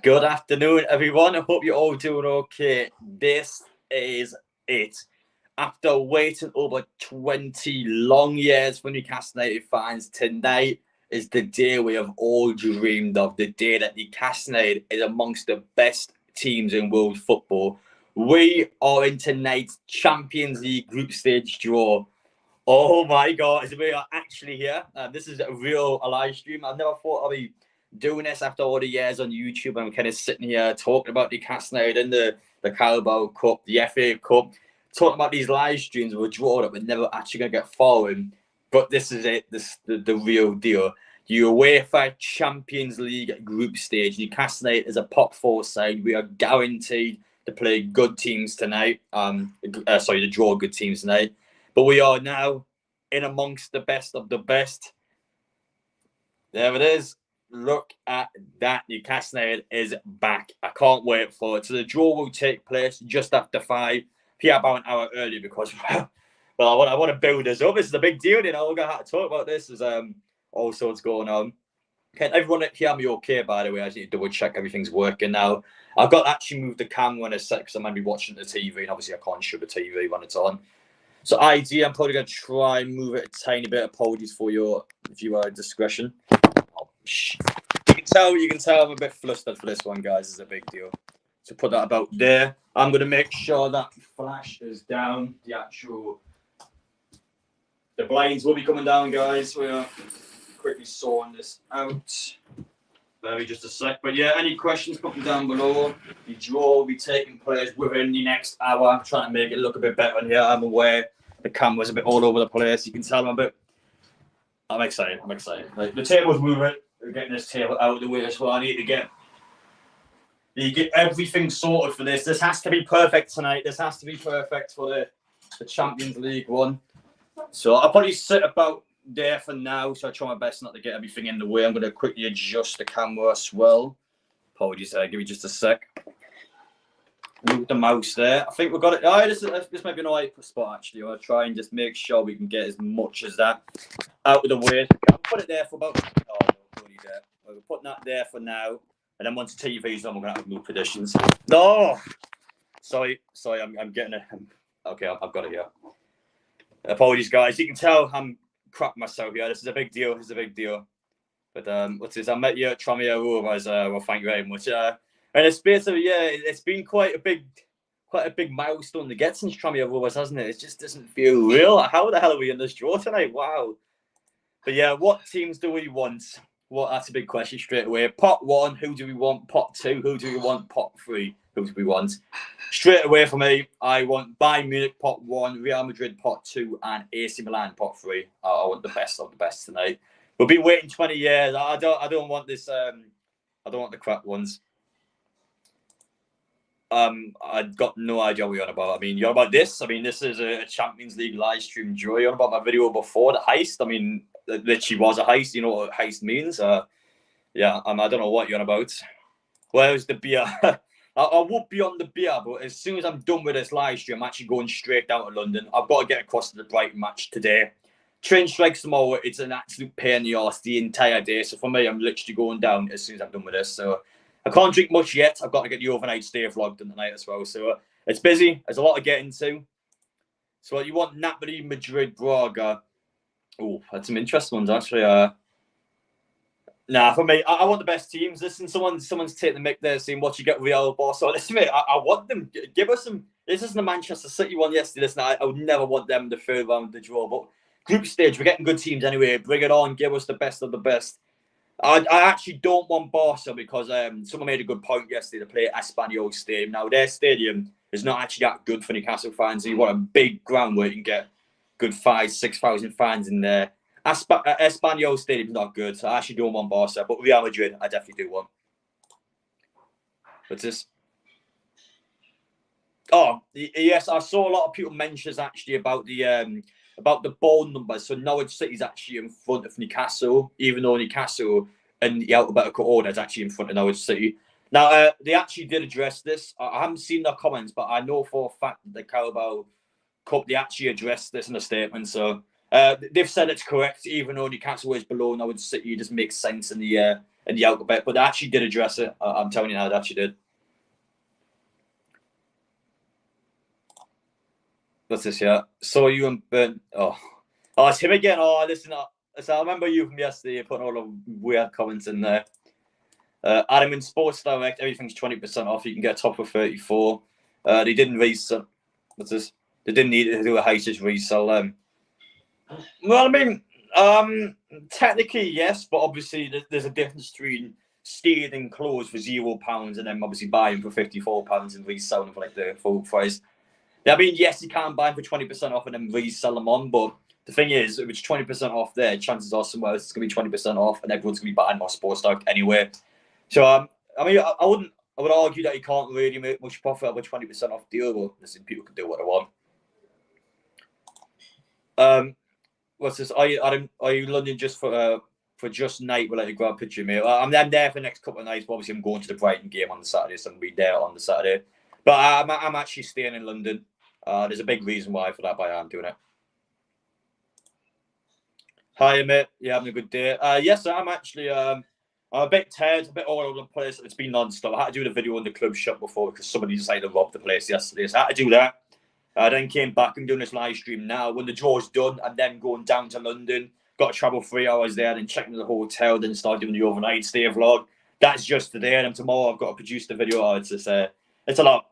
Good afternoon, everyone. I hope you're all doing okay. This is it. After waiting over 20 long years for Newcastle United fans, tonight is the day we have all dreamed of. The day that Newcastle United is amongst the best teams in world football. We are in tonight's Champions League group stage draw. Oh my God, we are actually here. This is a real live stream. I never thought I'd be doing this after all the years on YouTube. I'm kind of sitting here talking about the Newcastle United and the Carabao Cup, the FA Cup, talking about these live streams of a draw that we're never actually going to get following. But this is it, the real deal. The UEFA Champions League group stage. Newcastle United is a top four side. We are guaranteed to play good teams tonight. To draw good teams tonight. But we are now in amongst the best of the best. There it is. Look at that. Newcastle United is back. I can't wait for it. So the draw will take place just after 5 p.m. about an hour early because, well, I want to build this up. This is a big deal. We're going to have to talk about this. There's all sorts going on. Can everyone hear me okay, by the way? I just need to double check everything's working now. I've got to actually move the camera in a sec because I might be watching the TV, and obviously I can't show the TV when it's on. So I'm probably going to try and move it a tiny bit. Apologies for your viewer discretion. Oh, you can tell I'm a bit flustered for this one, guys. It's a big deal. So put that about there. I'm going to make sure that flash is down. The blinds will be coming down, guys. We are quickly sorting this out. Maybe just a sec. But yeah, any questions, put them down below. The draw will be taking place within the next hour. I'm trying to make it look a bit better in here. I'm aware the camera's a bit all over the place. You can tell I'm excited. Like, the table's moving. We're getting this table out of the way as well. I need to get everything sorted for this. This has to be perfect tonight. This has to be perfect for the Champions League one. So I'll probably sit about there for now, so I try my best not to get everything in the way. I'm going to quickly adjust the camera as well. Apologies, give me just a sec. Move the mouse there. I think we've got it. Oh, this might be an alright spot actually. I'll try and just make sure we can get as much as that out of the way. I'll put it there for about. Oh, no, there. We're putting that there for now, and then once the TV's on, we're going to have to move positions. No, sorry. I'm getting it. Okay, I've got it here. Apologies, guys. You can tell I'm crap myself here. This is a big deal. But what's this? I met you at Tranmere Rovers. Well, thank you very much. In the space of a year, it's been quite a big milestone to get since Tranmere Rovers, hasn't it? It just doesn't feel real. How the hell are we in this draw tonight? Wow. But yeah, what teams do we want? Well, that's a big question straight away. Pot 1, who do we want? Pot 2, who do we want? Pot 3, who do we want? Straight away for me, I want Bayern Munich pot 1, Real Madrid pot 2, and AC Milan pot 3. I want the best of the best tonight. We'll be waiting 20 years. I don't want this. I don't want the crap ones. I've got no idea what you're on about. I mean, you're about this. I mean, this is a Champions League live stream draw. You're on about my video before the heist. I mean, it literally was a heist. You know what heist means? Yeah. I don't know what you're on about. Where's the beer? I would be on the beer, but as soon as I'm done with this live stream, I'm actually going straight down to London. I've got to get across to the Brighton match today. Train strikes tomorrow. It's an absolute pain in the arse the entire day. So for me, I'm literally going down as soon as I'm done with this. So I can't drink much yet. I've got to get the overnight stay vlog done tonight as well. So it's busy. There's a lot to get into. So you want Napoli, Madrid, Braga. Oh, that's some interesting ones actually. Nah, for me, I want the best teams. Listen, someone's taking the mic there saying, what you get Real Barca. Listen, mate, I want them. Give us some. This isn't the Manchester City one yesterday. Listen, I would never want them the third round of the draw. But group stage, we're getting good teams anyway. Bring it on. Give us the best of the best. I actually don't want Barca because someone made a good point yesterday to play at Espanyol Stadium. Now, their stadium is not actually that good for Newcastle fans. So you want a big ground where you can get good 5,000-6,000 fans in there. Espanyol Stadium is not good, so I actually don't want Barca, but Real Madrid, I definitely do want. What's this? Oh, yes, I saw a lot of people mention actually about the ball numbers. So Norwich City's actually in front of Newcastle, even though Newcastle in the alphabetical order is actually in front of Norwich City. Now, they actually did address this. I haven't seen their comments, but I know for a fact that the Carabao Cup, they actually addressed this in a statement. So they've said it's correct, even though Newcastle is below Norwich City. It just makes sense in the in the alphabet, but they actually did address it. I'm telling you now, they actually did. What's this here? So you and Ben. Oh, it's him again. Oh, listen. So I remember you from yesterday putting all the weird comments in there. Adam in Sports Direct, everything's 20% off. You can get a top of 34. They didn't resell. What's this? They didn't need to do a HH resell. Well, I mean, technically yes, but obviously there's a difference between stealing clothes for £0 and then obviously buying for £54 and reselling for like the full price. I mean, yes, you can buy them for 20% off and then resell them on, but the thing is, if it's 20% off there, chances are somewhere else it's going to be 20% off and everyone's going to be buying more sports stock anyway. So, I mean, I would argue that you can't really make much profit out of a 20% off deal, but listen, people can do what they want. What's this? Are you London just for just night? We'll let you grab a picture of me. I'm there for the next couple of nights, but obviously I'm going to the Brighton game on the Saturday, so I'm going to be there on the Saturday. But I'm actually staying in London. There's a big reason why for that, but I'm doing it. Hi, mate. You having a good day? Yes, I'm actually. I'm a bit tired, a bit all over the place. It's been non-stop. I had to do the video in the club shop before because somebody decided to rob the place yesterday, so I had to do that. I then came back and doing this live stream now. When the draw's done, and then going down to London. Got to travel 3 hours there, then checking the hotel, then start doing the overnight stay vlog. That's just today, and then tomorrow I've got to produce the video. It's a lot.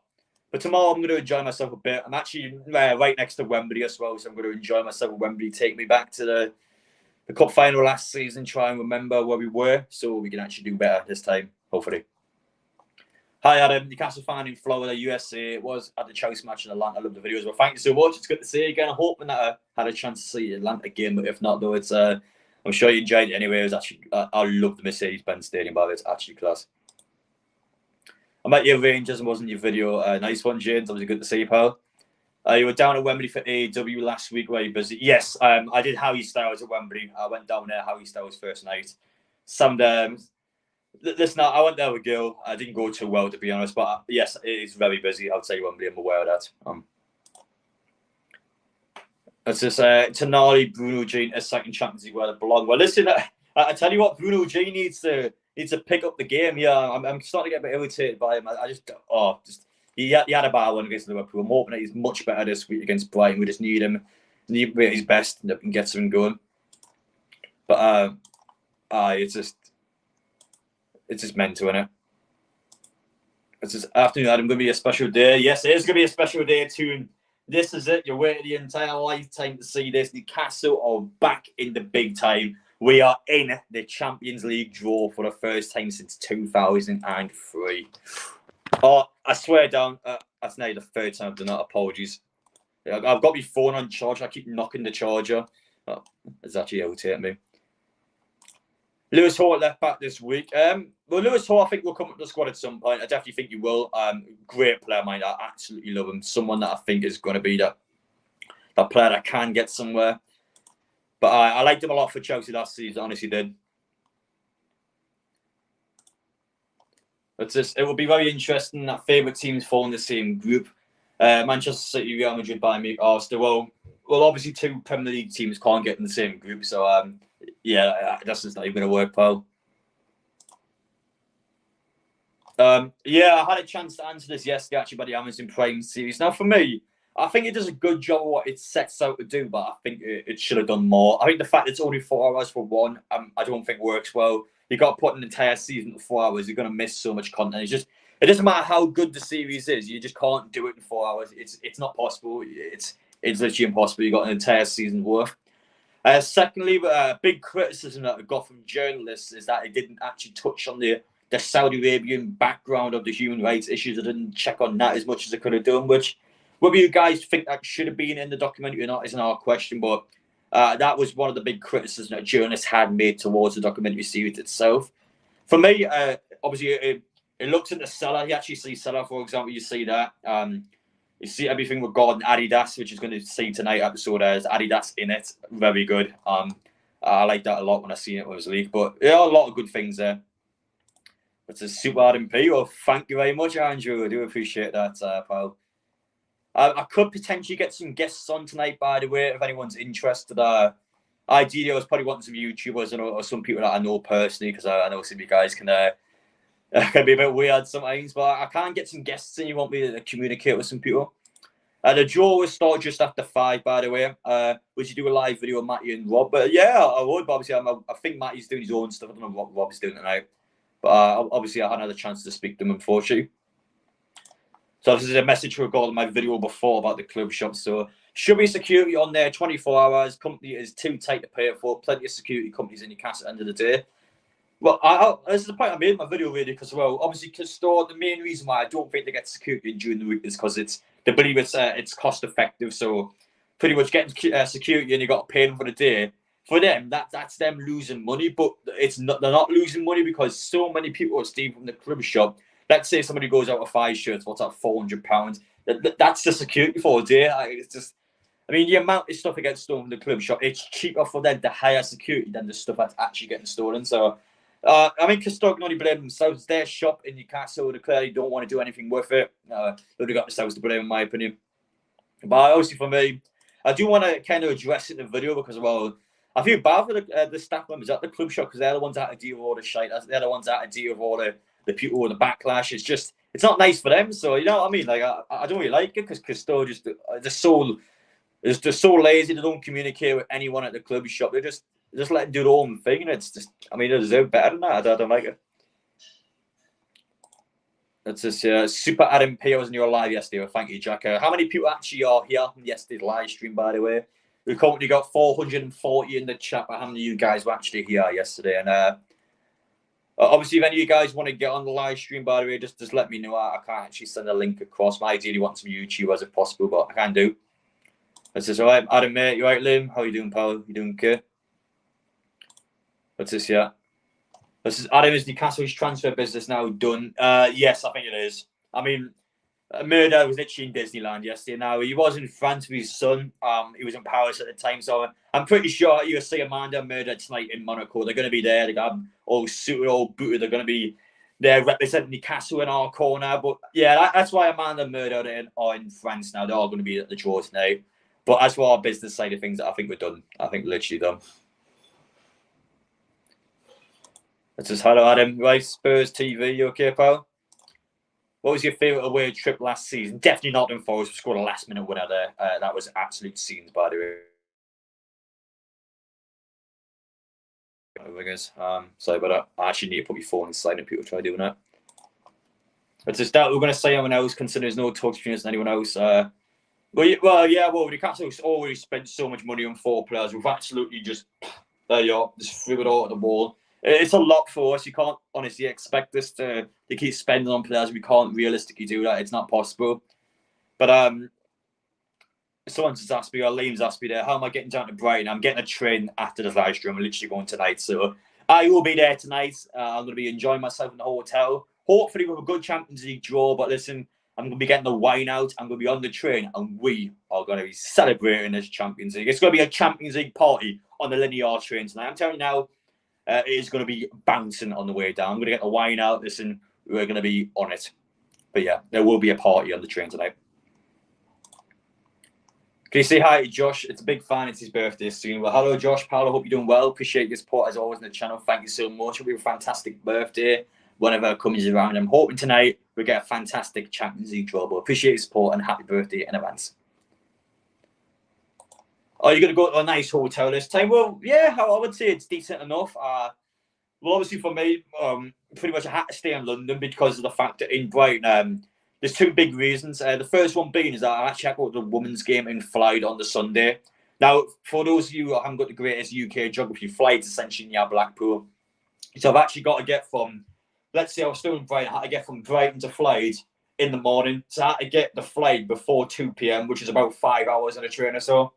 But tomorrow I'm going to enjoy myself a bit. I'm actually right next to Wembley as well, so I'm going to enjoy myself at Wembley. Take me back to the cup final last season. Try and remember where we were, so we can actually do better this time, hopefully. Hi Adam, Newcastle fan in Florida, USA. It was at the Chelsea match in Atlanta. I love the videos. Well, thank you so much. It's good to see you again. I'm hoping that I had a chance to see the Atlanta game, but if not, though, it's I'm sure you enjoyed it anyway. It was actually I love the Mercedes-Benz Stadium, but it's actually class. I'm at your Rangers and wasn't your video. Nice one, James. That was good to see you, pal. You were down at Wembley for AEW last week. Were you busy? Yes, I did Harry Styles at Wembley. I went down there Harry Styles' first night. Listen, I went there with a girl. I didn't go too well, to be honest. But yes, it is very busy outside Wembley. I'm aware of that. It's just Tonali, Bruno G, a second Champions League where they belong. Well, listen, I tell you what, Bruno G needs to pick up the game. Yeah, I'm starting to get a bit irritated by him. He had a bad one against Liverpool. I'm hoping that he's much better this week against Brighton. We just need him. Need his best and get something going. But it's just mental, innit? It's just afternoon, Adam. Going to be a special day. Yes, it is going to be a special day too. This is it. You're waiting the entire lifetime to see this. Newcastle are back in the big time. We are in the Champions League draw for the first time since 2003. Oh, I swear down. That's now the third time I've done that. Apologies. I've got my phone on charge. I keep knocking the charger. Oh, it's actually irritating me. Lewis Hall left back this week. Well, Lewis Hall, I think will come up to the squad at some point. I definitely think he will. Great player, mind. I absolutely love him. Someone that I think is going to be that player that can get somewhere. But I liked him a lot for Chelsea last season. Honestly, did. It will be very interesting that favourite teams fall in the same group. Manchester City, Real Madrid, Bayern Munich, Arsenal. Well, obviously, two Premier League teams can't get in the same group. So, yeah, that's just not even going to work, pal. Yeah, I had a chance to answer this yesterday, actually, by the Amazon Prime series. Now, for me, I think it does a good job of what it sets out to do, but I think it should have done more. I think the fact it's only 4 hours for one, I don't think works well. You got to put an entire season to 4 hours. You're going to miss so much content. It doesn't matter how good the series is. You just can't do it in 4 hours. It's not possible. It's literally impossible. You got an entire season worth. Secondly, big criticism that I got from journalists is that it didn't actually touch on the Saudi Arabian background of the human rights issues. I didn't check on that as much as I could have done, which whether you guys think that should have been in the documentary or not isn't our question, but that was one of the big criticisms that journalists had made towards the documentary series itself. For me, obviously, it looks at the seller. You actually see seller, for example, you see that. You see everything regarding Adidas, which is going to see tonight episode as Adidas in it. Very good. I like that a lot when I see it when it was leaked, but there are a lot of good things there. It's a super Adam P. Well, thank you very much, Andrew. I do appreciate that, pal. I could potentially get some guests on tonight, by the way, if anyone's interested. I ideally, I was probably wanting some YouTubers or some people that I know personally, because I know some of you guys can be a bit weird sometimes. But I can't get some guests and you want me to communicate with some people. The draw will start just after 5, by the way. Would you do a live video with Matty and Rob? But yeah, I would. But obviously, I think Matty's doing his own stuff. I don't know what Rob's doing tonight. But obviously, I hadn't had a chance to speak to him, unfortunately. So this is a message regarding my video before about the club shop. So should be security on there 24 hours. Company is too tight to pay for. Plenty of security companies in Newcastle at the end of the day. Well, this is the point I made in my video really, because obviously Custore, the main reason why I don't think they get security during the week is because they believe it's cost effective. So pretty much getting security and you got to pay them for the day. For them, that's them losing money, but they're not losing money because so many people are stealing from the club shop. Let's say somebody goes out with 5 shirts, what's that, £400? That's the security for a day. It's just, I mean, the amount of stuff that gets stolen from the club shop, it's cheaper for them to hire security than the stuff that's actually getting stolen. So, I mean, Custore can only blame themselves. It's their shop in Newcastle. They clearly don't want to do anything with it. They've only got themselves to blame, in my opinion. But obviously, for me, I do want to kind of address it in the video because, well, I feel bad for the staff members at the club shop because they're the ones that have to deal with all the shite. They're the ones that have to deal with all the people with the backlash. It's not nice for them. So, you know what I mean? Like, I don't really like it because Custore they're just so lazy. They don't communicate with anyone at the club shop. They just let them do their own thing. And it's just, I mean, they deserve better than that. I don't like it. It's just Super Adam P. I was in your live yesterday. Well, thank you, Jack. How many people actually are here on yesterday's live stream, by the way? We currently got 440 in the chat, but how many of you guys were actually here yesterday? And obviously, if any of you guys want to get on the live stream, by the way, just let me know. I can't actually send a link across. I ideally want some YouTubers if possible, but I can do. That's just all right. Adam, mate, you all right, Liam? How you doing, pal? You doing okay? What's this, yeah? This is Adam. Is Newcastle's transfer business now done? Yes, I think it is. I mean, Murder was literally in Disneyland yesterday. Now, he was in France with his son. He was in Paris at the time. So I'm pretty sure you'll see Amanda and Murder tonight in Monaco. They're going to be there. They got all suited, all booted. They're going to be there representing Newcastle in our corner. But yeah, that's why Amanda and Murder are in France now. They're all going to be at the draw tonight. But as for our business side of things, I think we're done. I think we're literally done. That's just hello, Adam. Right, Spurs TV. You okay, pal? What was your favourite away trip last season? Definitely Nottingham Forest. We scored a last-minute winner there. That was absolute scenes, by the way. Sorry about that. I actually need to put my phone inside and people try doing that. It's just that we're going to say anyone else, considering there's no talk between us and anyone else. Newcastle's already spent so much money on 4 players. We've absolutely just threw it all at the wall. It's a lot for us. You can't honestly expect us to keep spending on players. We can't realistically do that. It's not possible. But someone just asked me, or Liam's asked me there, how am I getting down to Brighton? I'm getting a train after the live stream. I'm literally going tonight. So I will be there tonight. I'm going to be enjoying myself in the hotel. Hopefully with a good Champions League draw. But listen, I'm going to be getting the wine out. I'm going to be on the train. And we are going to be celebrating this Champions League. It's going to be a Champions League party on the linear train tonight. I'm telling you now, it is going to be bouncing on the way down. I'm going to get the wine out. Listen, we're going to be on it. But yeah, there will be a party on the train tonight. Can you say hi to Josh? It's a big fan. It's his birthday soon. Well, hello, Josh. Paolo, I hope you're doing well. Appreciate your support as always on the channel. Thank you so much. It'll be a fantastic birthday whenever it comes around. I'm hoping tonight we get a fantastic Champions League draw. But appreciate your support and happy birthday in advance. Oh, you're going to go to a nice hotel this time? Well, yeah, I would say it's decent enough. Well, obviously for me, pretty much I had to stay in London because of the fact that in Brighton, there's 2 big reasons. The first one being is that I actually had to go to the women's game in Flight on the Sunday. Now, for those of you who haven't got the greatest UK geography, Flight's essentially near Blackpool. So I've actually got to get from, let's say I was still in Brighton, I had to get from Brighton to Flight in the morning. So I had to get the flight before 2 p.m, which is about 5 hours on a train or so.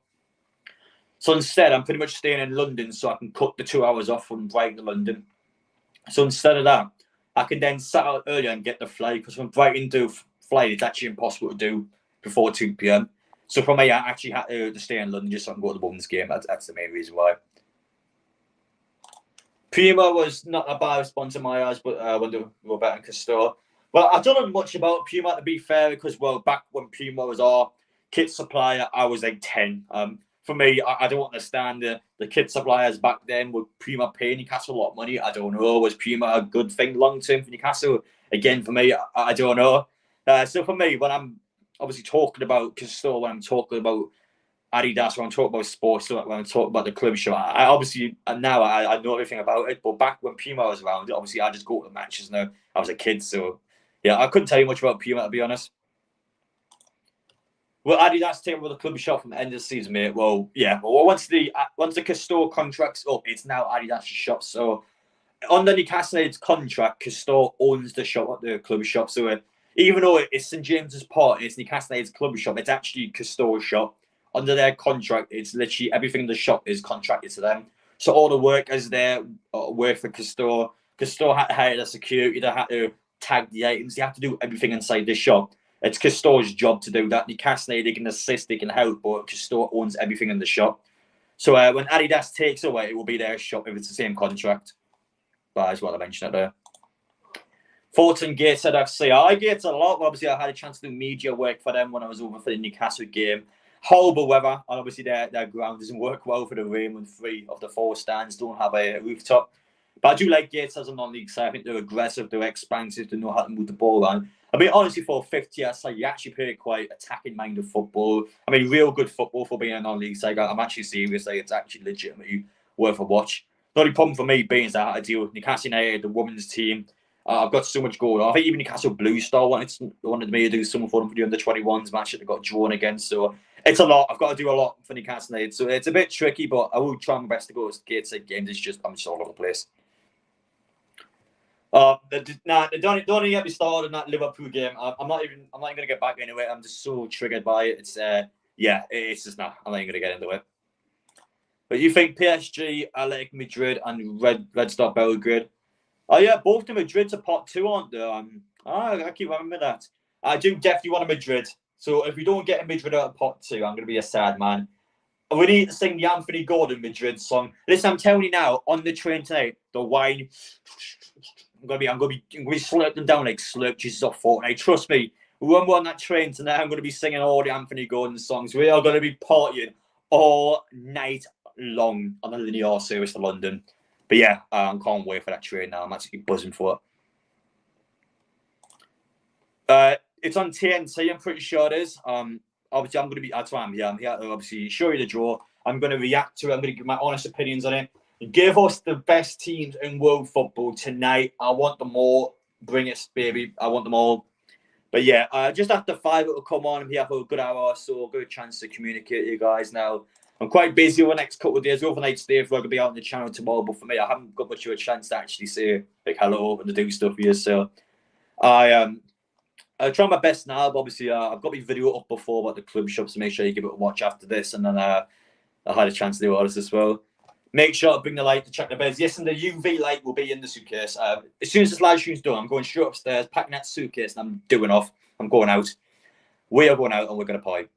So instead, I'm pretty much staying in London so I can cut the 2 hours off from Brighton to London. So instead of that, I can then set out earlier and get the flight because from Brighton to Flight, it's actually impossible to do before 2 p.m. So for me, I actually had to stay in London just so I can go to the women's game. That's the main reason why. Puma was not a bad response in my eyes, but I wonder if we were better than Custore. Well, I don't know much about Puma, to be fair, because, well, back when Puma was our kit supplier, I was like 10. For me, I don't understand the the kid suppliers back then, were Prima paying Newcastle a lot of money? I don't know. Was Prima a good thing long term for Newcastle? Again, for me, I don't know. So for me, when I'm obviously talking about Castore, when I'm talking about Adidas, when I'm talking about sports, when I'm talking about the club show, I obviously now I know everything about it. But back when Puma was around, obviously I just go to the matches now. I was a kid, so yeah, I couldn't tell you much about Puma, to be honest. Well, Adidas take over the club shop from the end of the season, mate. Well, yeah, but once the Castore contract's up, it's now Adidas shop. So under Newcastle United's contract, Castore owns the shop at the club shop. So even though it's St James's Park, it's Newcastle United's club shop, it's actually Castore's shop. Under their contract, it's literally everything in the shop is contracted to them. So all the workers there work for Castore. Castore had to hire the security, they had to tag the items, they have to do everything inside the shop. It's Castore's job to do that. Newcastle United, they can assist, they can help, but Castore owns everything in the shop. So when Adidas takes away, it will be their shop if it's the same contract. But as well, I mentioned it there. Thoughts on Gateshead FC? I like Gateshead a lot. Obviously, I had a chance to do media work for them when I was over for the Newcastle game. Horrible weather, and obviously their ground doesn't work well for the rain when 3 of the 4 stands don't have a rooftop. But I do like Gateshead as a non-league side. I think they're aggressive, they're expansive, they know how to move the ball on. I mean, honestly, for a 50 year side, you actually play quite attacking-minded football. I mean, real good football for being a non-league side. I'm actually serious. Like, it's actually legitimately worth a watch. The only problem for me being is that I had to deal with Newcastle United, the women's team. I've got so much going on. I think even Newcastle Blue Star wanted me to do something for them for the under-21s match that they got drawn against. So it's a lot. I've got to do a lot for Newcastle United. So it's a bit tricky, but I will try my best to go to Gateshead games. I'm just all over the place. Don't even get me started on that Liverpool game. I'm not even going to get back into it. I'm just so triggered by it. It's just not. I'm not even going to get into it. But you think PSG, Athletic Madrid, and Red Star Belgrade? Oh yeah, both the Madrid's are pot 2, aren't they? I keep remembering that. I do definitely want a Madrid. So if we don't get a Madrid out of pot 2, I'm going to be a sad man. We need to sing the Anthony Gordon Madrid song. Listen, I'm telling you now, on the train tonight, the wine. I'm gonna be slurping down like slurp juices off Fortnite. Trust me, when we're on that train tonight, I'm gonna be singing all the Anthony Gordon songs. We are gonna be partying all night long on the linear service to London. But yeah, I can't wait for that train now. I'm actually buzzing for it. It's on TNT. I'm pretty sure it is. Obviously, I'm gonna be. That's why I'm here. I'm here to obviously show you the draw. I'm gonna react to it. I'm gonna give my honest opinions on it. Give us the best teams in world football tonight. I want them all. Bring it, baby. I want them all. But yeah, just after 5, it'll come on. I'm here for a good hour or so. Good chance to communicate with you guys now. I'm quite busy over the next couple of days. Overnight stay for I'm gonna be out on the channel tomorrow. But for me, I haven't got much of a chance to actually say like hello and to do stuff here. So I'll try my best now. But obviously, I've got my video up before about the club shop, so make sure you give it a watch after this. And then I had a chance to do all this as well. Make sure to bring the light to check the beds. Yes, and the UV light will be in the suitcase. As soon as this live stream's done, I'm going straight upstairs, packing that suitcase, and I'm doing off. I'm going out. We are going out, and we're going to party.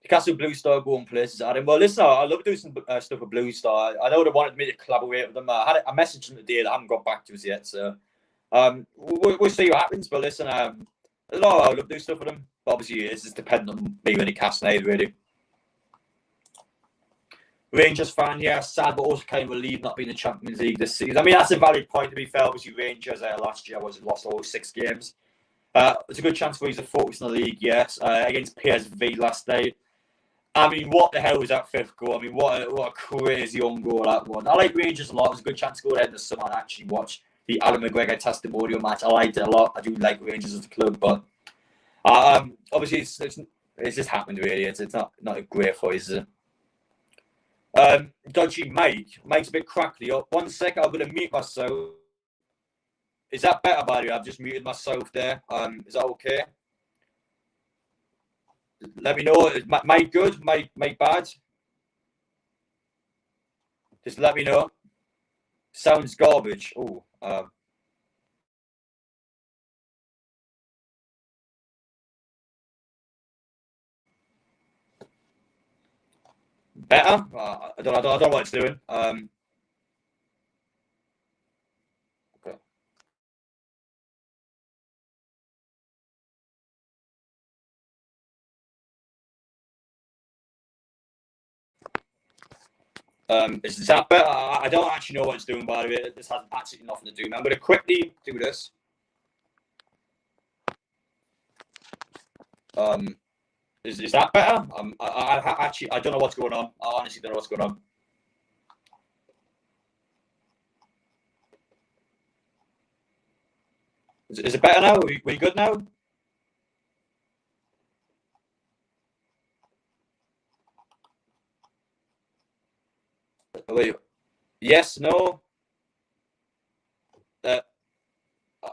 Newcastle Blue Star going places, Adam. Well, listen, I love doing some stuff with Blue Star. I know they wanted me to collaborate with them. I messaged them today that haven't got back to us yet. So we'll see what happens. But listen, I love doing stuff with them. But obviously, it's just dependent on me when Newcastle United, really. Rangers fan, yeah, sad, but also kind of relieved not being in the Champions League this season. I mean, that's a valid point to be fair. Obviously, Rangers last year lost all 6 games. It's a good chance for you to focus on the league, yes. Against PSV last night. I mean, what the hell was that 5th goal? I mean, what a crazy own goal that one. I like Rangers a lot. It was a good chance to go ahead in the summer and actually watch the Alan McGregor testimonial match. I liked it a lot. I do like Rangers as a club, but obviously it's just happened really. It's not a great for is it? Dodgy Mike's a bit crackly. 1 sec, I'm going to mute myself. Is that better, by the way? I've just muted myself there. Is that okay? Let me know. Is Mike good? Mike bad? Just let me know. Sounds garbage. Oh, better? I don't know what it's doing. Okay. Is that better? I don't actually know what it's doing, by the way. This has absolutely nothing to do. I'm going to quickly do this. Is that better? I don't know what's going on. I honestly don't know what's going on. Is it better now? Are we good now? Wait. Yes, no. I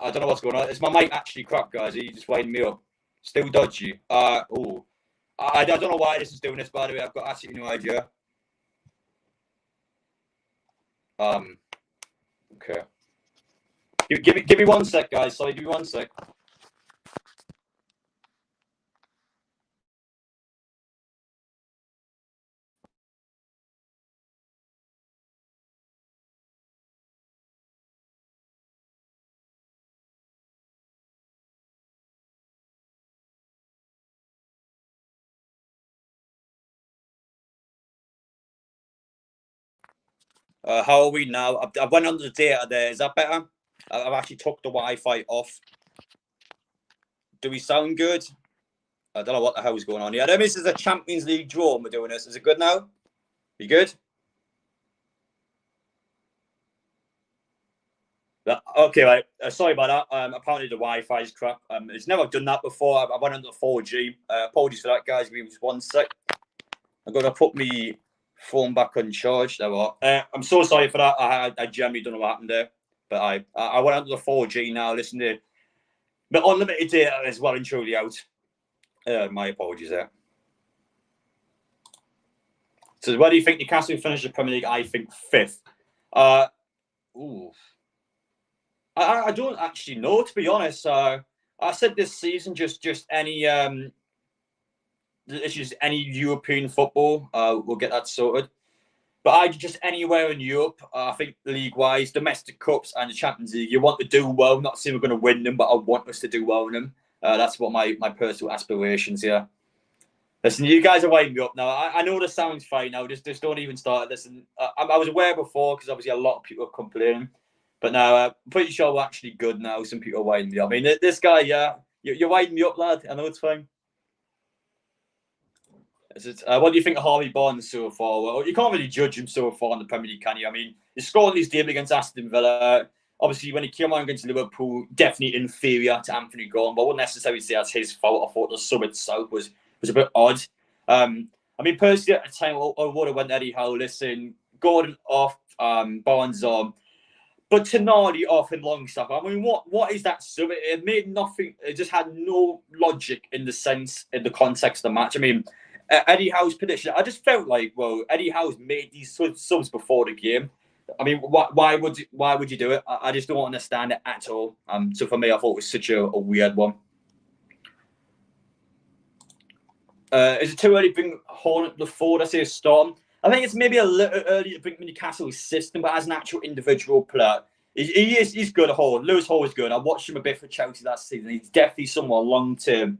don't know what's going on. Is my mic actually crap, guys? Are you just winding me up? Still dodgy. I don't know why this is doing this, by the way. I've got absolutely no idea. Okay. Give me 1 sec, guys. Sorry, give me 1 sec. How are we now? I went on the data there. Is that better? I've actually took the Wi-Fi off. Do we sound good? I don't know what the hell is going on here. I know this is a Champions League draw and we're doing this. Is it good now? You good? Okay, right. Sorry about that. Apparently the Wi-Fi is crap. It's never done that before. I went under 4G. Apologies for that, guys. Give me just 1 sec. I'm going to put my phone back on charge. There we are. I'm so sorry for that. I generally don't know what happened there. But I went under the 4G now. Listen to but unlimited data as well and truly out. My apologies there. So where do you think Newcastle finish the Premier League? I think 5th. I don't actually know, to be honest. I said this season just any it's just any European football. We'll get that sorted. But I just anywhere in Europe, I think league-wise, domestic cups and the Champions League, you want to do well. Not saying we're going to win them, but I want us to do well in them. That's what my personal aspirations here. Listen, you guys are winding me up now. I know this sounds fine now. Just don't even start. Listen, I was aware before because obviously a lot of people are complaining. But now I'm pretty sure we're actually good now. Some people are winding me up. I mean, this guy, yeah, you're winding me up, lad. I know it's fine. What do you think of Harvey Barnes so far? Well, you can't really judge him so far in the Premier League, can you? I mean, he scored his debut against Aston Villa. Obviously, when he came on against Liverpool, definitely inferior to Anthony Gordon, but I wouldn't necessarily say that's his fault. I thought the sub itself was a bit odd. I mean, personally, at the time, I would have went Eddie Howe. Listen, Gordon off, Barnes on. But Tonali off and Longstaff. I mean, what is that sub? It made nothing. It just had no logic in the context of the match. I mean, Eddie Howe's prediction. I just felt like, well, Eddie Howe's made these subs before the game. I mean, why would you do it? I just don't understand it at all. So for me, I thought it was such a weird one. Is it too early to bring Hornet the forward? I say a Storm. I think it's maybe a little early to bring Newcastle's system, but as an actual individual player, he's good at Hall. Lewis Hall is good. I watched him a bit for Chelsea last season. He's definitely someone long term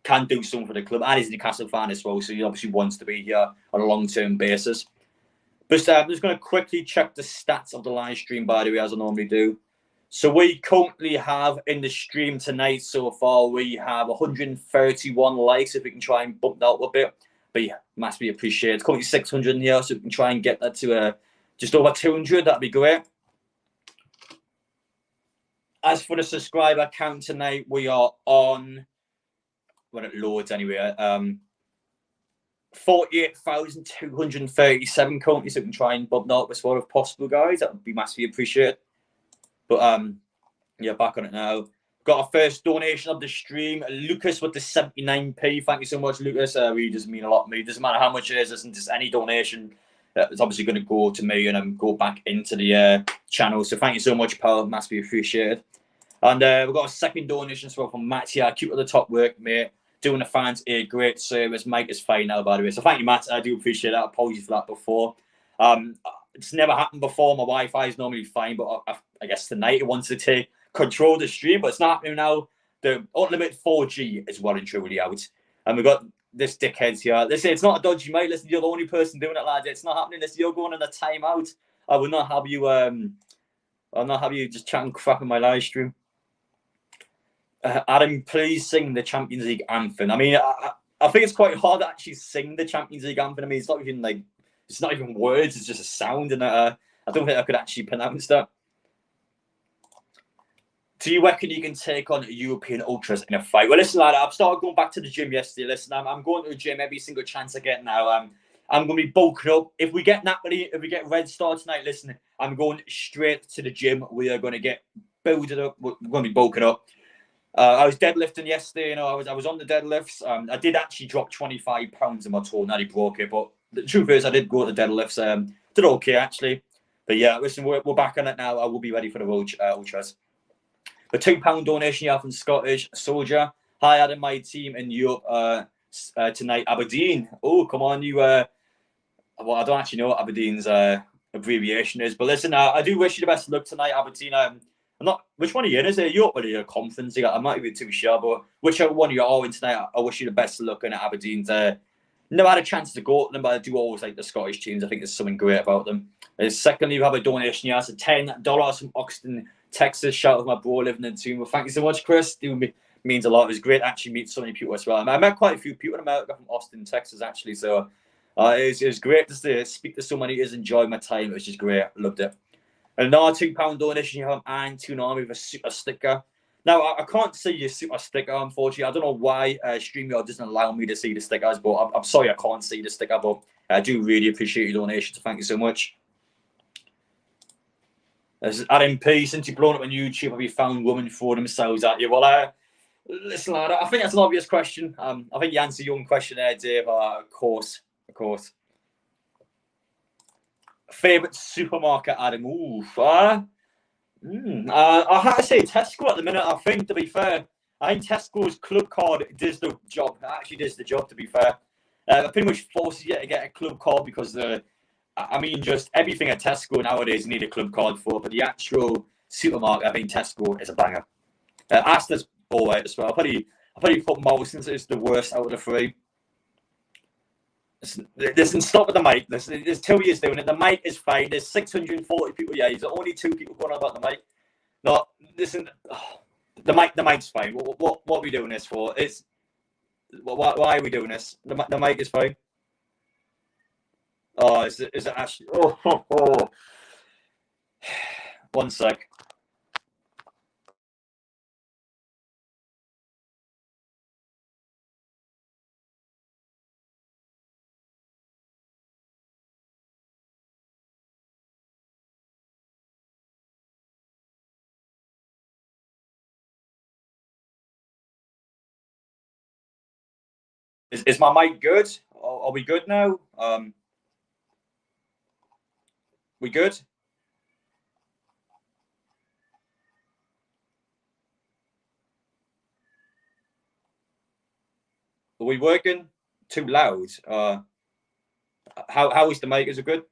can do something for the club, and he's a Newcastle fan as well, so he obviously wants to be here on a long term basis. But I'm just going to quickly check the stats of the live stream, by the way, as I normally do. So we currently have in the stream tonight so far, we have 131 likes. If we can try and bump that up a bit, but yeah, massively appreciated. It's currently 600 in here, so we can try and get that to just over 200. That'd be great. As for the subscriber count tonight, we are on, when it loads anyway, 48,237 currently, so we can try and bump that up as far as possible, guys. That would be massively appreciated. But yeah, back on it now. Got our first donation of the stream. Lucas with the 79p. Thank you so much, Lucas. Really does mean a lot to me. It doesn't matter how much it is. Isn't just any donation. It's obviously going to go to me and go back into the channel. So thank you so much, pal. Massively appreciated. And we've got a second donation as well from Matt here. Keep up the top work, mate. Doing the fans a great service. Mike is fine now, by the way. So thank you, Matt. I do appreciate that. Apologies for that before. It's never happened before. My Wi-Fi is normally fine, but I guess tonight it wants to take control of the stream, but it's not happening now. The unlimited 4G is well and truly out. And we've got this dickhead's here. Listen, it's not a dodgy mate. Listen, you're the only person doing it, lad. It's not happening. Listen, you're going on a timeout. I will not have you. I'll not have you just chatting crap in my live stream. Adam, please sing the Champions League anthem. I mean, I think it's quite hard to actually sing the Champions League anthem. I mean, it's not even words. It's just a sound, and I don't think I could actually pronounce that. Do you reckon you can take on European ultras in a fight? Well, listen, lad, I've started going back to the gym yesterday. Listen, I'm going to the gym every single chance I get now. I'm going to be bulking up. If we get Napoli, if we get Red Star tonight, listen, I'm going straight to the gym. We are going to get builded up. We're going to be bulking up. I was deadlifting yesterday. You know, I was on the deadlifts. I did actually drop 25 pounds in my toe. Nearly broke it. But the truth is, I did go to the deadlifts. Did okay, actually. But yeah, listen, we're back on it now. I will be ready for the ultras. The £2 donation you have from Scottish Soldier. Hi, Adam, my team in Europe tonight. Aberdeen. Oh, come on, you. Well, I don't actually know what Aberdeen's abbreviation is, but listen, I do wish you the best of luck tonight, Aberdeen. I'm not. Which one are you in? Is it Europe or a conference? I'm not even too sure, but whichever one you are in tonight, I wish you the best of luck in Aberdeen's. Never had a chance to go to them, but I do always like the Scottish teams. I think there's something great about them. Secondly, you have a donation. Yeah, it's $10 from Oxton, Texas. Shout out to my bro living in Toon. Well, thank you so much, Chris. It means a lot. It was great to actually meet so many people as well. I met quite a few people in America from Austin, Texas, actually. So it was great to speak to so many. It was enjoy my time. It was just great. Loved it. Another £2 donation you have and Toonami with a super sticker. Now, I can't see your super sticker, unfortunately. I don't know why StreamYard doesn't allow me to see the stickers, but I'm sorry I can't see the sticker, but I do really appreciate your donation, so thank you so much. This is Adam P. Since you've blown up on YouTube, have you found women throwing themselves at you? Well, listen, lad, I think that's an obvious question. I think you answered your own question there, Dave. Of course. Favourite supermarket, Adam? I have to say Tesco at the minute. I think, to be fair, I think Tesco's club card does the job. It actually does the job, to be fair. It pretty much forces you to get a club card because just everything at Tesco nowadays you need a club card for. But the actual supermarket, I think Tesco is a banger. Asda's all right as well. I'll probably put Morrison's as the worst out of the three. Listen, stop with the mic. There's 2 years doing it. The mic is fine. There's 640 people. Yeah, there's only 2 people going on about the mic. No, listen. The mic's fine. What are we doing this for? Why are we doing this? The mic is fine. Oh, is it actually? Oh. 1 sec. Is my mic good? Are we good now? We good? Are we working? Too loud? How is the mic? Is it good?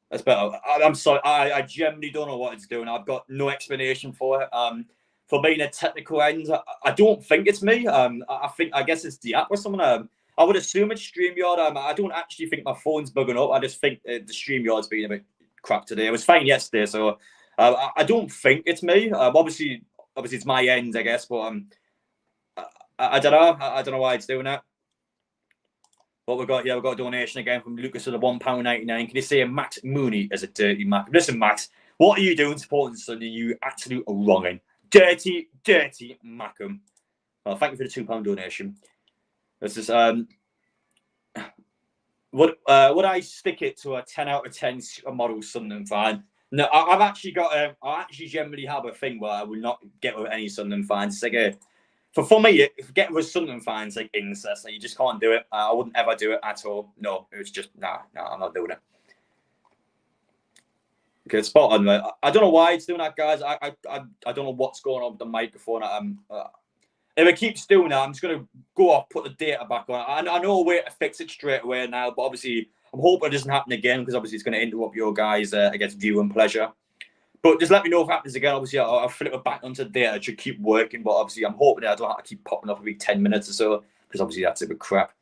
That's better. I'm sorry. I genuinely don't know what it's doing. I've got no explanation for it. For being a technical end, I don't think it's me. I guess it's the app or something. I would assume it's StreamYard. I don't actually think my phone's bugging up. I just think the StreamYard's been a bit crap today. It was fine yesterday, so I don't think it's me. Obviously it's my end, I guess, but I don't know. I don't know why it's doing that. What we've got here, we've got a donation again from Lucas with a £1.99. Can you say Max Mooney as a dirty Mac? Listen, Max, what are you doing supporting Sunday? You absolute wronging. Dirty Mackham. Well, thank you for the £2 donation. This is would I stick it to a 10 out of 10 supermodel Sunderland fan? No, I've actually got I actually generally have a thing where I will not get with any Sunderland fans. It's like for me, if getting with Sunderland fans like incest, like you just can't do it. I wouldn't ever do it at all. No, it was just nah, I'm not doing it. Okay, spot on. I don't know why it's doing that, guys. I don't know what's going on with the microphone. If it keeps doing that, I'm just going to go off, put the data back on. I know a way to fix it straight away now, but obviously I'm hoping it doesn't happen again because obviously it's going to interrupt your guys' I guess viewing pleasure. But just let me know if it happens again. Obviously, I'll flip it back onto there. I should keep working, but obviously, I'm hoping that I don't have to keep popping up every 10 minutes or so, because obviously that's a bit crap.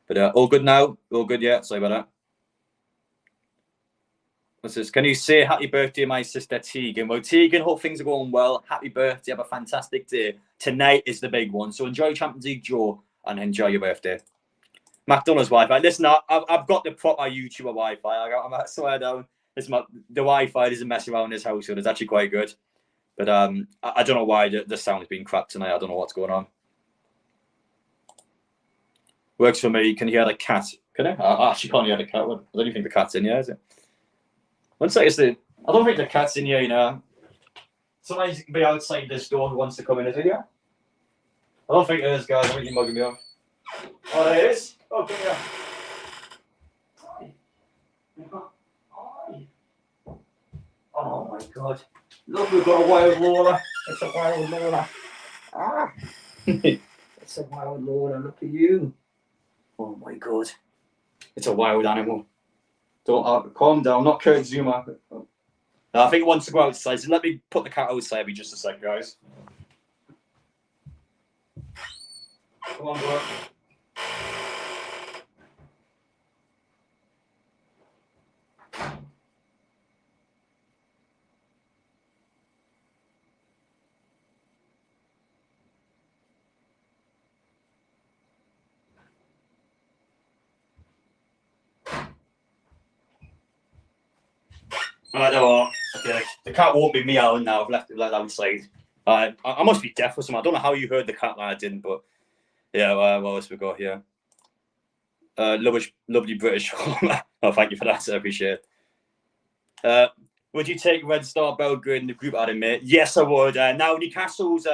But all good now. All good, yeah. Sorry about that. What's this? Can you say happy birthday, my sister Tegan? Well, Tegan, hope things are going well. Happy birthday. Have a fantastic day. Tonight is the big one. So enjoy Champions League draw and enjoy your birthday. McDonald's Wi-Fi. Listen, I've got the proper YouTuber Wi-Fi. I swear down. The Wi-Fi doesn't mess around in this house, so it's actually quite good. But I don't know why the sound's been crap tonight. I don't know what's going on. Works for me. Can you hear the cat? Can I actually can't hear the cat. I don't even think the cat's in here, is it? One second, I don't think the cat's in here, you know. Somebody's can be outside this door who wants to come in, is it? Yeah? I don't think it is, guys. I think you're mugging me off. Oh, there it is. Oh, come here. Oh my god. Look, we've got a wild Laura. It's a wild Laura. Ah. It's a wild Laura. Look at you. Oh my god. It's a wild animal. Don't calm down. Not Kurt Zuma. No, I think it wants to go outside. So let me put the cat outside. Be just a sec, guys. Come on, bro. No, okay. The cat won't be meowing now. I've left it outside. I must be deaf or something. I don't know how you heard the cat that I didn't, but yeah. What else we got here? Lovely British. Oh, thank you for that. I appreciate it. Would you take Red Star Belgrade in the group, Adam, mate? Yes, I would. Now Newcastle's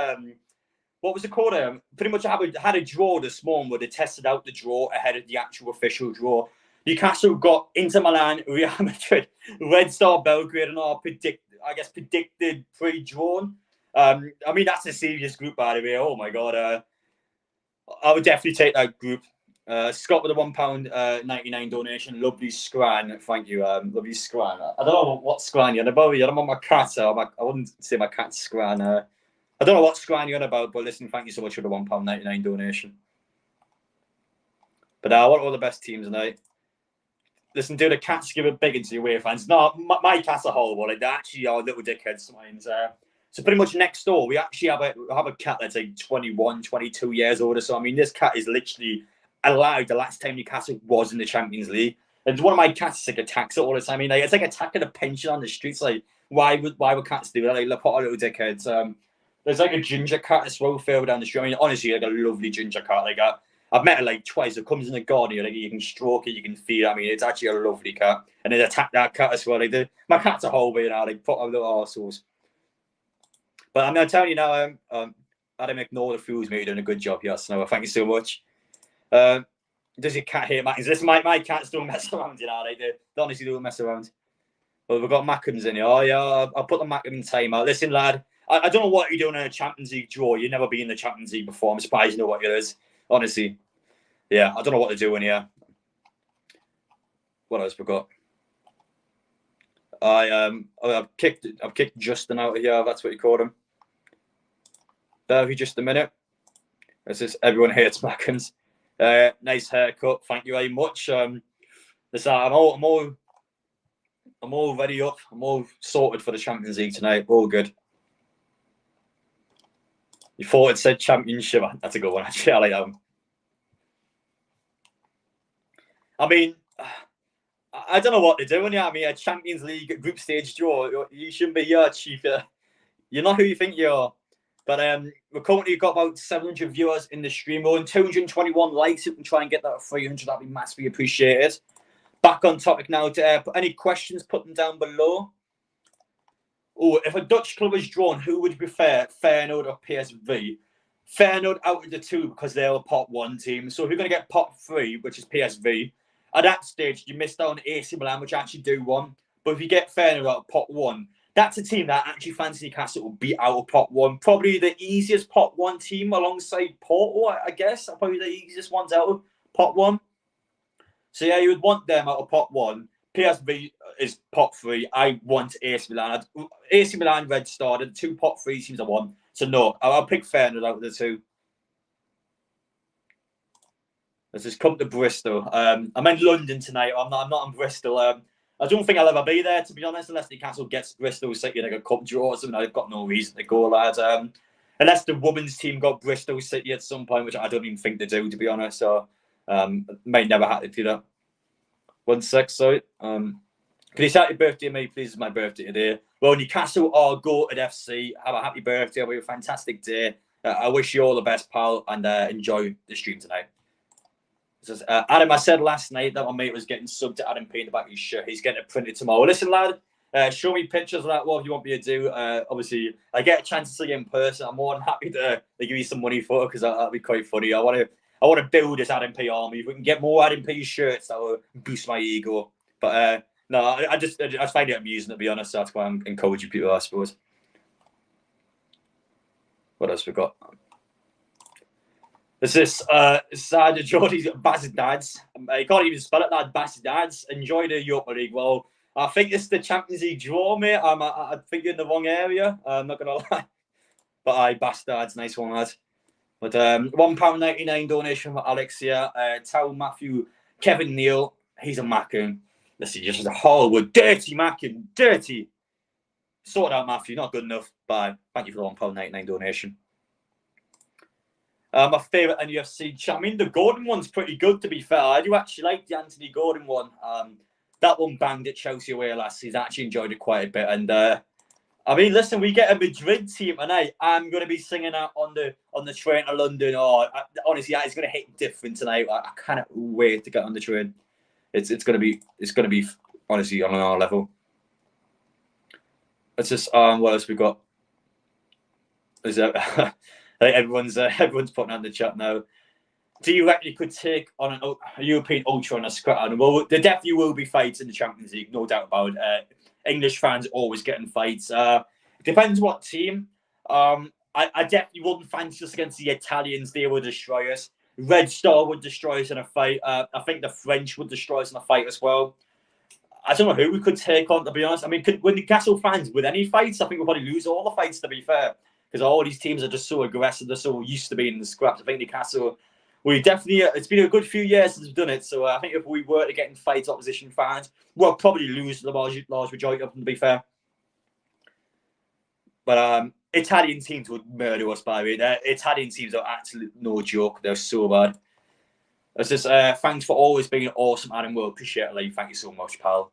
what was it called? Pretty much had a draw this morning where they tested out the draw ahead of the actual official draw. Newcastle got Inter Milan, Real Madrid, Red Star Belgrade, and our predicted pre-drawn. I mean, that's a serious group, by the way. Oh my god, I would definitely take that group. Scott with a £1.99 donation. Lovely scran, thank you. Lovely scran. I don't know what scran you're on about. You're on my cat, so I wouldn't say my cat's scran. I don't know what scran you're on about, but listen, thank you so much for the £1.99 donation. But I want all the best teams tonight. Listen, do the cats give a big into the away fans? No, my cats are horrible. Like, they actually are little dickheads. So pretty much next door, we actually have a cat that's like 21, 22 years older. So I mean, this cat is literally alive. The last time Newcastle was in the Champions League, and one of my cats like attacks it all the time. I mean, like, it's like attacking a pension on the streets. Like, why would cats do that? Like, look, what a little dickheads. There's like a ginger cat as well further down the street. I mean, honestly, like a lovely ginger cat. Like I've met it like twice. It comes in the garden. Like, you can stroke it, you can feed it. I mean, it's actually a lovely cat. And they attack that cat as well. Like, my cat's a whole bit now. Like, put a little arseholes. But I'm going to tell you now, Adam, ignore the fools, mate. You're doing a good job here, Snow. Thank you so much. Does your cat hate Mackins? Listen, my cats don't mess around, you know. Like, they honestly don't mess around. Well, we've got Mackins in here. Oh, yeah, I'll put the Mackin in time out. Listen, lad, I don't know what you're doing in a Champions League draw. You've never been in the Champions League before. I'm surprised you know what it is. Honestly. Yeah, I don't know what they're doing here. What else we got? I've kicked Justin out of here. That's what you called him. Bear with you just a minute. This is everyone hates Mackins. Nice haircut. Thank you very much. Listen, I'm all ready up. I'm all sorted for the Champions League tonight. All good. You thought it said championship. That's a good one. Actually, I like that one. I mean, I don't know what they're doing. Yeah, I mean, a Champions League group stage draw. You shouldn't be here, Chief. You're not who you think you are. But we've currently got about 700 viewers in the stream. We're on 221 likes. If we can try and get that at 300, that'd be massively appreciated. Back on topic now. Any questions, put them down below. Oh, if a Dutch club is drawn, who would you prefer, Feyenoord or PSV? Feyenoord out of the two because they're a pot one team. So if you're going to get pot three, which is PSV, at that stage, you missed out on AC Milan, which I actually do want. But if you get Feyenoord out of pot one, that's a team that actually fancy Newcastle will beat out of pot one. Probably the easiest pot one team alongside Porto, I guess. Probably the easiest ones out of pot one. So yeah, you would want them out of pot one. PSV is pot three. I want AC Milan. AC Milan red started. 2 pot three teams I want. So no, I'll pick Feyenoord out of the 2. Let's just come to Bristol. I'm in London tonight. I'm not in Bristol. I don't think I'll ever be there, to be honest, unless Newcastle gets Bristol City like a cup draw or something. I've got no reason to go, lads. Unless the women's team got Bristol City at some point, which I don't even think they do, to be honest. So might never have to do that. 1-6, sorry. Can you say happy birthday to me, please? It's my birthday today. Well, Newcastle are goated FC. Have a happy birthday. Have a fantastic day. I wish you all the best, pal, and enjoy the stream tonight. Adam, I said last night that my mate was getting subbed to Adam P in the back of his shirt. He's getting it printed tomorrow. Listen, lad, show me pictures of that. What you want me to do? Obviously, I get a chance to see you in person. I'm more than happy to give you some money for it because that'll be quite funny. I want to build this Adam P army. If we can get more Adam P shirts, that will boost my ego. But no, I just find it amusing, to be honest. So that's why I'm encouraging people, I suppose. What else we got? There's this side of Geordie's Bastards. I can't even spell it, that Bastards. Enjoy the Europa League. Well, I think it's the Champions League draw, mate. I think you're in the wrong area. I'm not going to lie. But Bastards, nice one, lad. But £1.99 donation for Alex here. Tell Matthew, Kevin Neal, he's a Mackin. Listen, just a Hollywood, dirty Mackin, dirty. Sort out, Matthew, not good enough. Bye. Thank you for the £1.99 donation. My favourite NFC champion, the Gordon one's pretty good, to be fair. I do actually like the Anthony Gordon one. That one banged at Chelsea away last season. I actually enjoyed it quite a bit. And I mean, listen, we get a Madrid team tonight. I'm going to be singing that on the train to London. Honestly, it's going to hit different tonight. I can't wait to get on the train. It's going to be honestly on our level. Let's just what else we got? Is that? I think everyone's putting on the chat now. Do you reckon you could take on a European ultra on a scrap? Well, there definitely will be fights in the Champions League, no doubt about it. English fans always getting fights. It depends what team. I definitely wouldn't fancy us against the Italians. They would destroy us. Red Star would destroy us in a fight. I think the French would destroy us in a fight as well. I don't know who we could take on, to be honest. I mean, would Newcastle fans win any fights? I think we'll probably lose all the fights, to be fair. Because all these teams are just so aggressive. They're so used to being in the scraps. I think Newcastle, it's been a good few years since we've done it. So I think if we were to get in fights, opposition fans, we'll probably lose the large majority of them, to be fair. But Italian teams would murder us, by the way. Italian teams are absolute no joke. They're so bad. It's just, thanks for always being awesome, Adam. We'll appreciate it, Lee. Thank you so much, pal.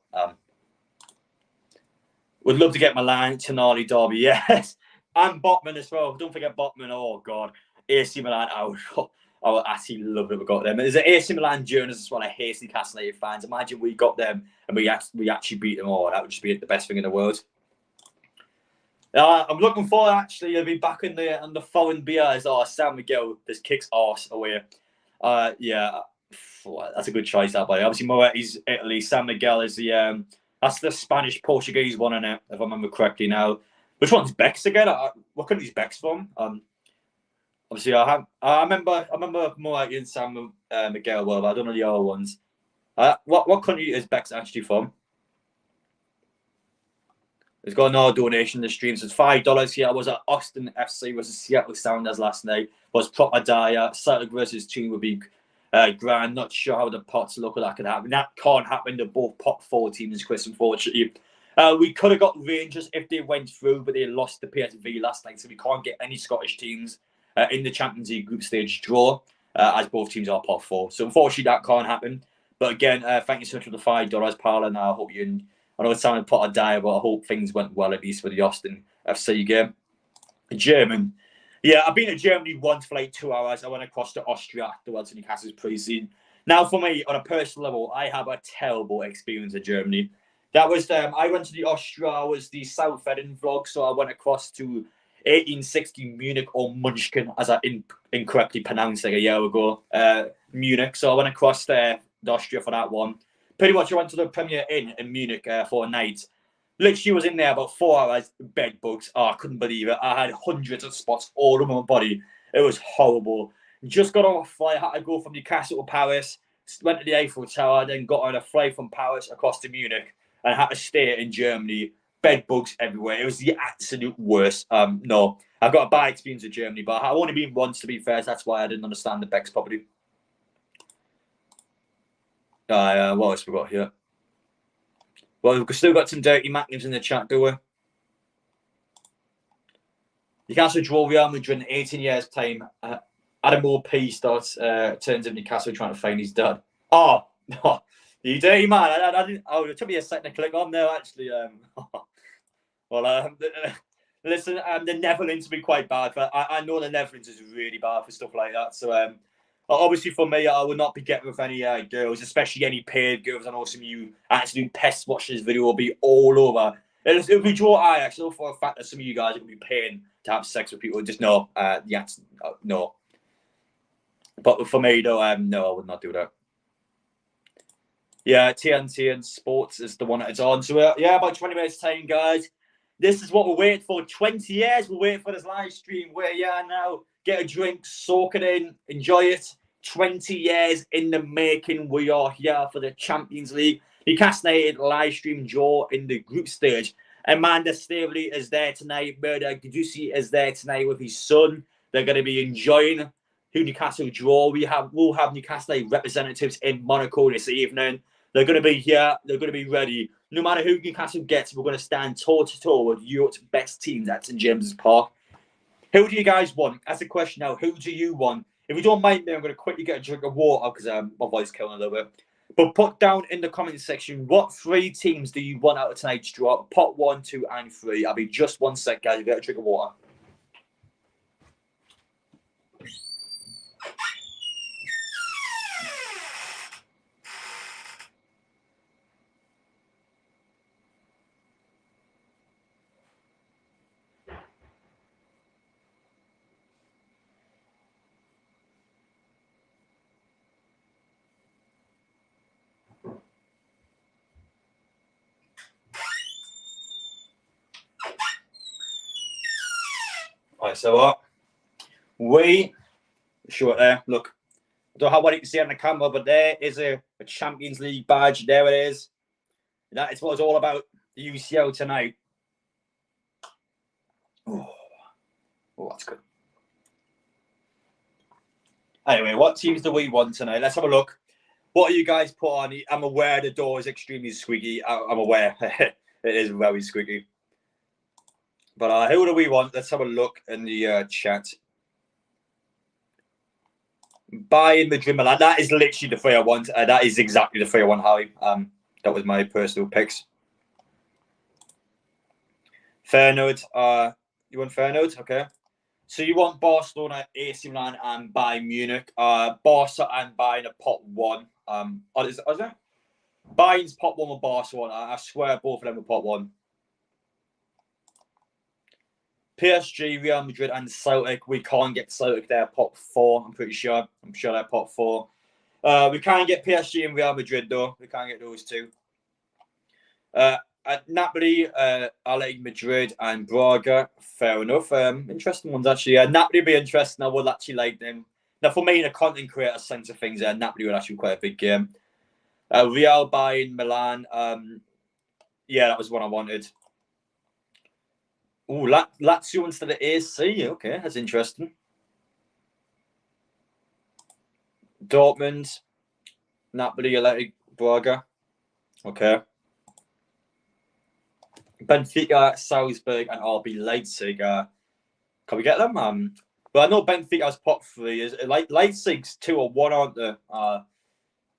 Would love to get Milan, Tonali, Derby. Yes. And Botman as well. Don't forget Botman. Oh, God. AC Milan. I would actually love it we got them. There's an AC Milan journalists as well. I hate Newcastle United fans. Imagine we got them and we actually beat them all. That would just be the best thing in the world. I'm looking forward, actually. I'll be back in the foreign beers. San Miguel just kicks arse away. Yeah. That's a good choice, that way. Obviously, Moretti's Italy. San Miguel is that's the Spanish-Portuguese one, innit? If I remember correctly now. Which one's Bex again? What country's Bex from? Obviously, I remember Moretti and San Miguel well, but I don't know the other ones. What country is Bex actually from? It's got no donation in the stream, so it's $5 here. I was at Austin FC versus Seattle Sounders last night. Was proper dire. Celtic versus team would be grand. Not sure how the pots look like that could happen. That can't happen. They're both pot 4 teams, Chris, unfortunately. We could have got Rangers if they went through, but they lost to PSV last night, so we can't get any Scottish teams in the Champions League group stage draw, as both teams are pot 4. So unfortunately, that can't happen. But again, thank you so much for the $5, pal, and I hope I know it sounded pot of dire, but I hope things went well, at least for the Austin FC game. German. Yeah, I've been to Germany once for like 2 hours. I went across to Austria afterwards in Newcastle's pre-season. Now, for me, on a personal level, I have a terrible experience in Germany. That was I went to the Austria, was the South Eden vlog, so I went across to 1860 Munich, or Munchkin, as I incorrectly pronounced like a year ago, Munich. So I went across there, Austria, for that one. Pretty much I went to the Premier Inn in Munich for a night. Literally was in there about 4 hours, bed bugs. I couldn't believe it. I had hundreds of spots all over my body. It was horrible. Just got on a flight, had to go from Newcastle to Paris, went to the Eiffel Tower, then got on a flight from Paris across to Munich. and had to stay in Germany. Bed bugs everywhere. It was the absolute worst. No, I've got a bad experience with Germany, but I've only been once, to be fair. So that's why I didn't understand the Bex properly. What else we got here? Well, we've still got some dirty Magnums in the chat, do we? Newcastle draw Real Madrid in 18 years' time. Adam O.P. turns up Newcastle trying to find his dad. Oh, you dirty man. I didn't. Oh, it took me a second to click on there, actually. Listen, the Netherlands will be quite bad. But I know the Netherlands is really bad for stuff like that. So, obviously for me, I would not be getting with any girls, especially any paid girls. I know some of you absolute pests watching this video will be all over. It'll be draw Ajax. I know for a fact that some of you guys are going to be paying to have sex with people. Just no, no. But for me, though, no, I would not do that. Yeah, TNT and Sports is the one that it's on. So, yeah, about 20 minutes time, guys. This is what we're waiting for. 20 years we're waiting for this live stream. Where you are now, get a drink, soak it in, enjoy it. 20 years in the making. We are here for the Champions League. Newcastle United live stream draw in the group stage. Amanda Staveley is there tonight. Murder Gudusi is there tonight with his son. They're going to be enjoying who Newcastle draw. We'll have Newcastle United representatives in Monaco this evening. They're going to be here. They're going to be ready. No matter who Newcastle gets, we're going to stand toe-to-toe with Europe's best teams at St James's Park. Who do you guys want? That's the question now. Who do you want? If you don't mind me, I'm going to quickly get a drink of water because my voice is killing a little bit. But put down in the comment section, what 3 teams do you want out of tonight's draw? Pot 1, 2, and 3. I'll be just 1 sec, guys. Get a drink of water. Right, so what? Show it there. Look, I don't know what you can see on the camera, but there is a Champions League badge. There it is. That is what it's all about. The UCL tonight. Oh, that's good. Anyway, what teams do we want tonight? Let's have a look. What are you guys put on? I'm aware the door is extremely squeaky. I'm aware it is very squeaky. But who do we want? Let's have a look in the chat. Bayern Madrid Milan. That is literally the 3 I want. That is exactly the 3 I want, Harry. That was my personal picks. Feyenoord. You want Feyenoord? Okay. So you want Barcelona, AC Milan, and Bayern Munich. Barca and Bayern are pot 1. Is there? Bayern's pot 1 with Barcelona. I swear both of them are pot 1. PSG, Real Madrid, and Celtic. We can't get Celtic there, pot 4. I'm pretty sure. I'm sure they're pot 4. We can't get PSG and Real Madrid though. We can't get those 2. At Napoli, Atletico Madrid, and Braga. Fair enough. Interesting ones actually. Napoli would be interesting. I would actually like them. Now, for me, in a content creator sense of things, Napoli would actually be quite a big game. Real, Bayern, Milan. Yeah, that was what I wanted. Oh, Lazio instead of AC. Okay, that's interesting. Dortmund, Napoli, Athletic, Braga. Okay. Benfica, Salzburg, and RB Leipzig. Can we get them? But I know Benfica's pot 3. Is Leipzig's 2 or 1, aren't they? I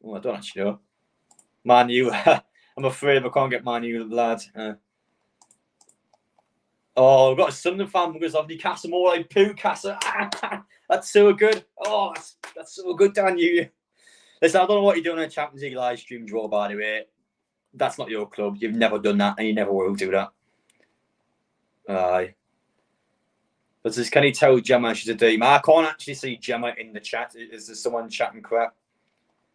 don't actually know. Man U. I'm afraid I can't get Man U, lad. Oh, I've got a Sunderland fan because of Newcastle more like Newcastle. That's so good. Oh, that's so good, Dan. You. Listen, I don't know what you're doing on a Champions League live stream draw, by the way. That's not your club. You've never done that, and you never will do that. Aye. But can you tell Gemma she's a dirty man? I can't actually see Gemma in the chat. Is there someone chatting crap?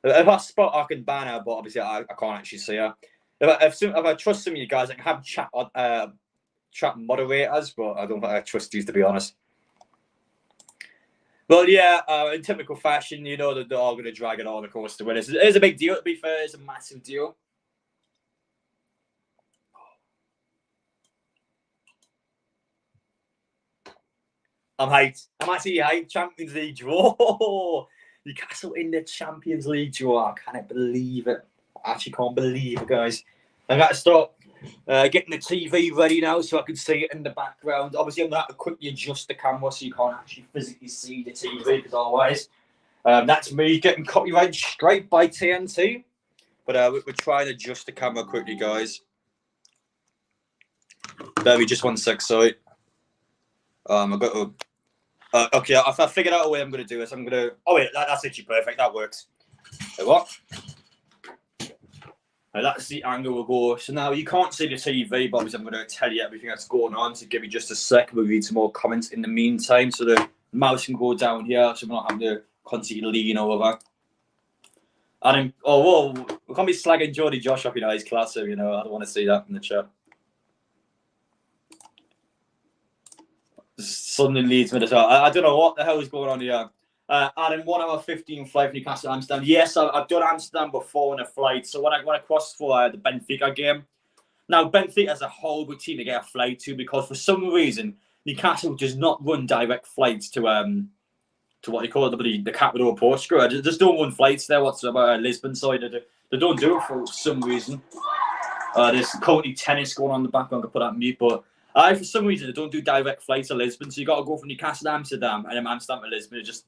If I spot, I can ban her, but obviously I can't actually see her. If I trust some of you guys, I can have chat moderators, but I don't think I trust these, to be honest. Well, yeah, in typical fashion, you know that they're all going to drag it on, of course, to win. It is a big deal, to be fair. It's a massive deal. I'm hyped. I'm actually hyped. Champions League draw. Newcastle in the Champions League draw. I can't believe it. I actually can't believe it, guys. I got to stop getting the TV ready now so I can see it in the background. Obviously, I'm going to have to quickly adjust the camera so you can't actually physically see the TV, because otherwise, that's me getting copyrighted straight by TNT. But we're trying to adjust the camera quickly, guys. Bear me just 1 sec, sorry. I've got to... okay, if I figured out a way I'm going to do this, I'm going to... Oh, wait, that's actually perfect. That works. Wait, what? That's the angle we'll go. So now you can't see the TV, but obviously I'm going to tell you everything that's going on. So give you just a sec. We'll read some more comments in the meantime. So the mouse can go down here, so we're not having to constantly lean over. And then, whoa, we can't be slagging Jordy Josh off, his class, so, I don't want to see that in the chat. Suddenly leads me to... I don't know what the hell is going on here. Adam, 1 hour 15 flight from Newcastle to Amsterdam. Yes, I've done Amsterdam before on a flight. So when I crossed for the Benfica game, now Benfica as a whole would team to get a flight to, because for some reason Newcastle does not run direct flights to what you call it, the capital of Portugal. They just don't run flights there whatsoever. Lisbon side, they don't do it for some reason. There's currently tennis going on in the background. I put that on mute, but. For some reason, they don't do direct flights to Lisbon, so you got to go from Newcastle to Amsterdam and then Amsterdam to Lisbon. It's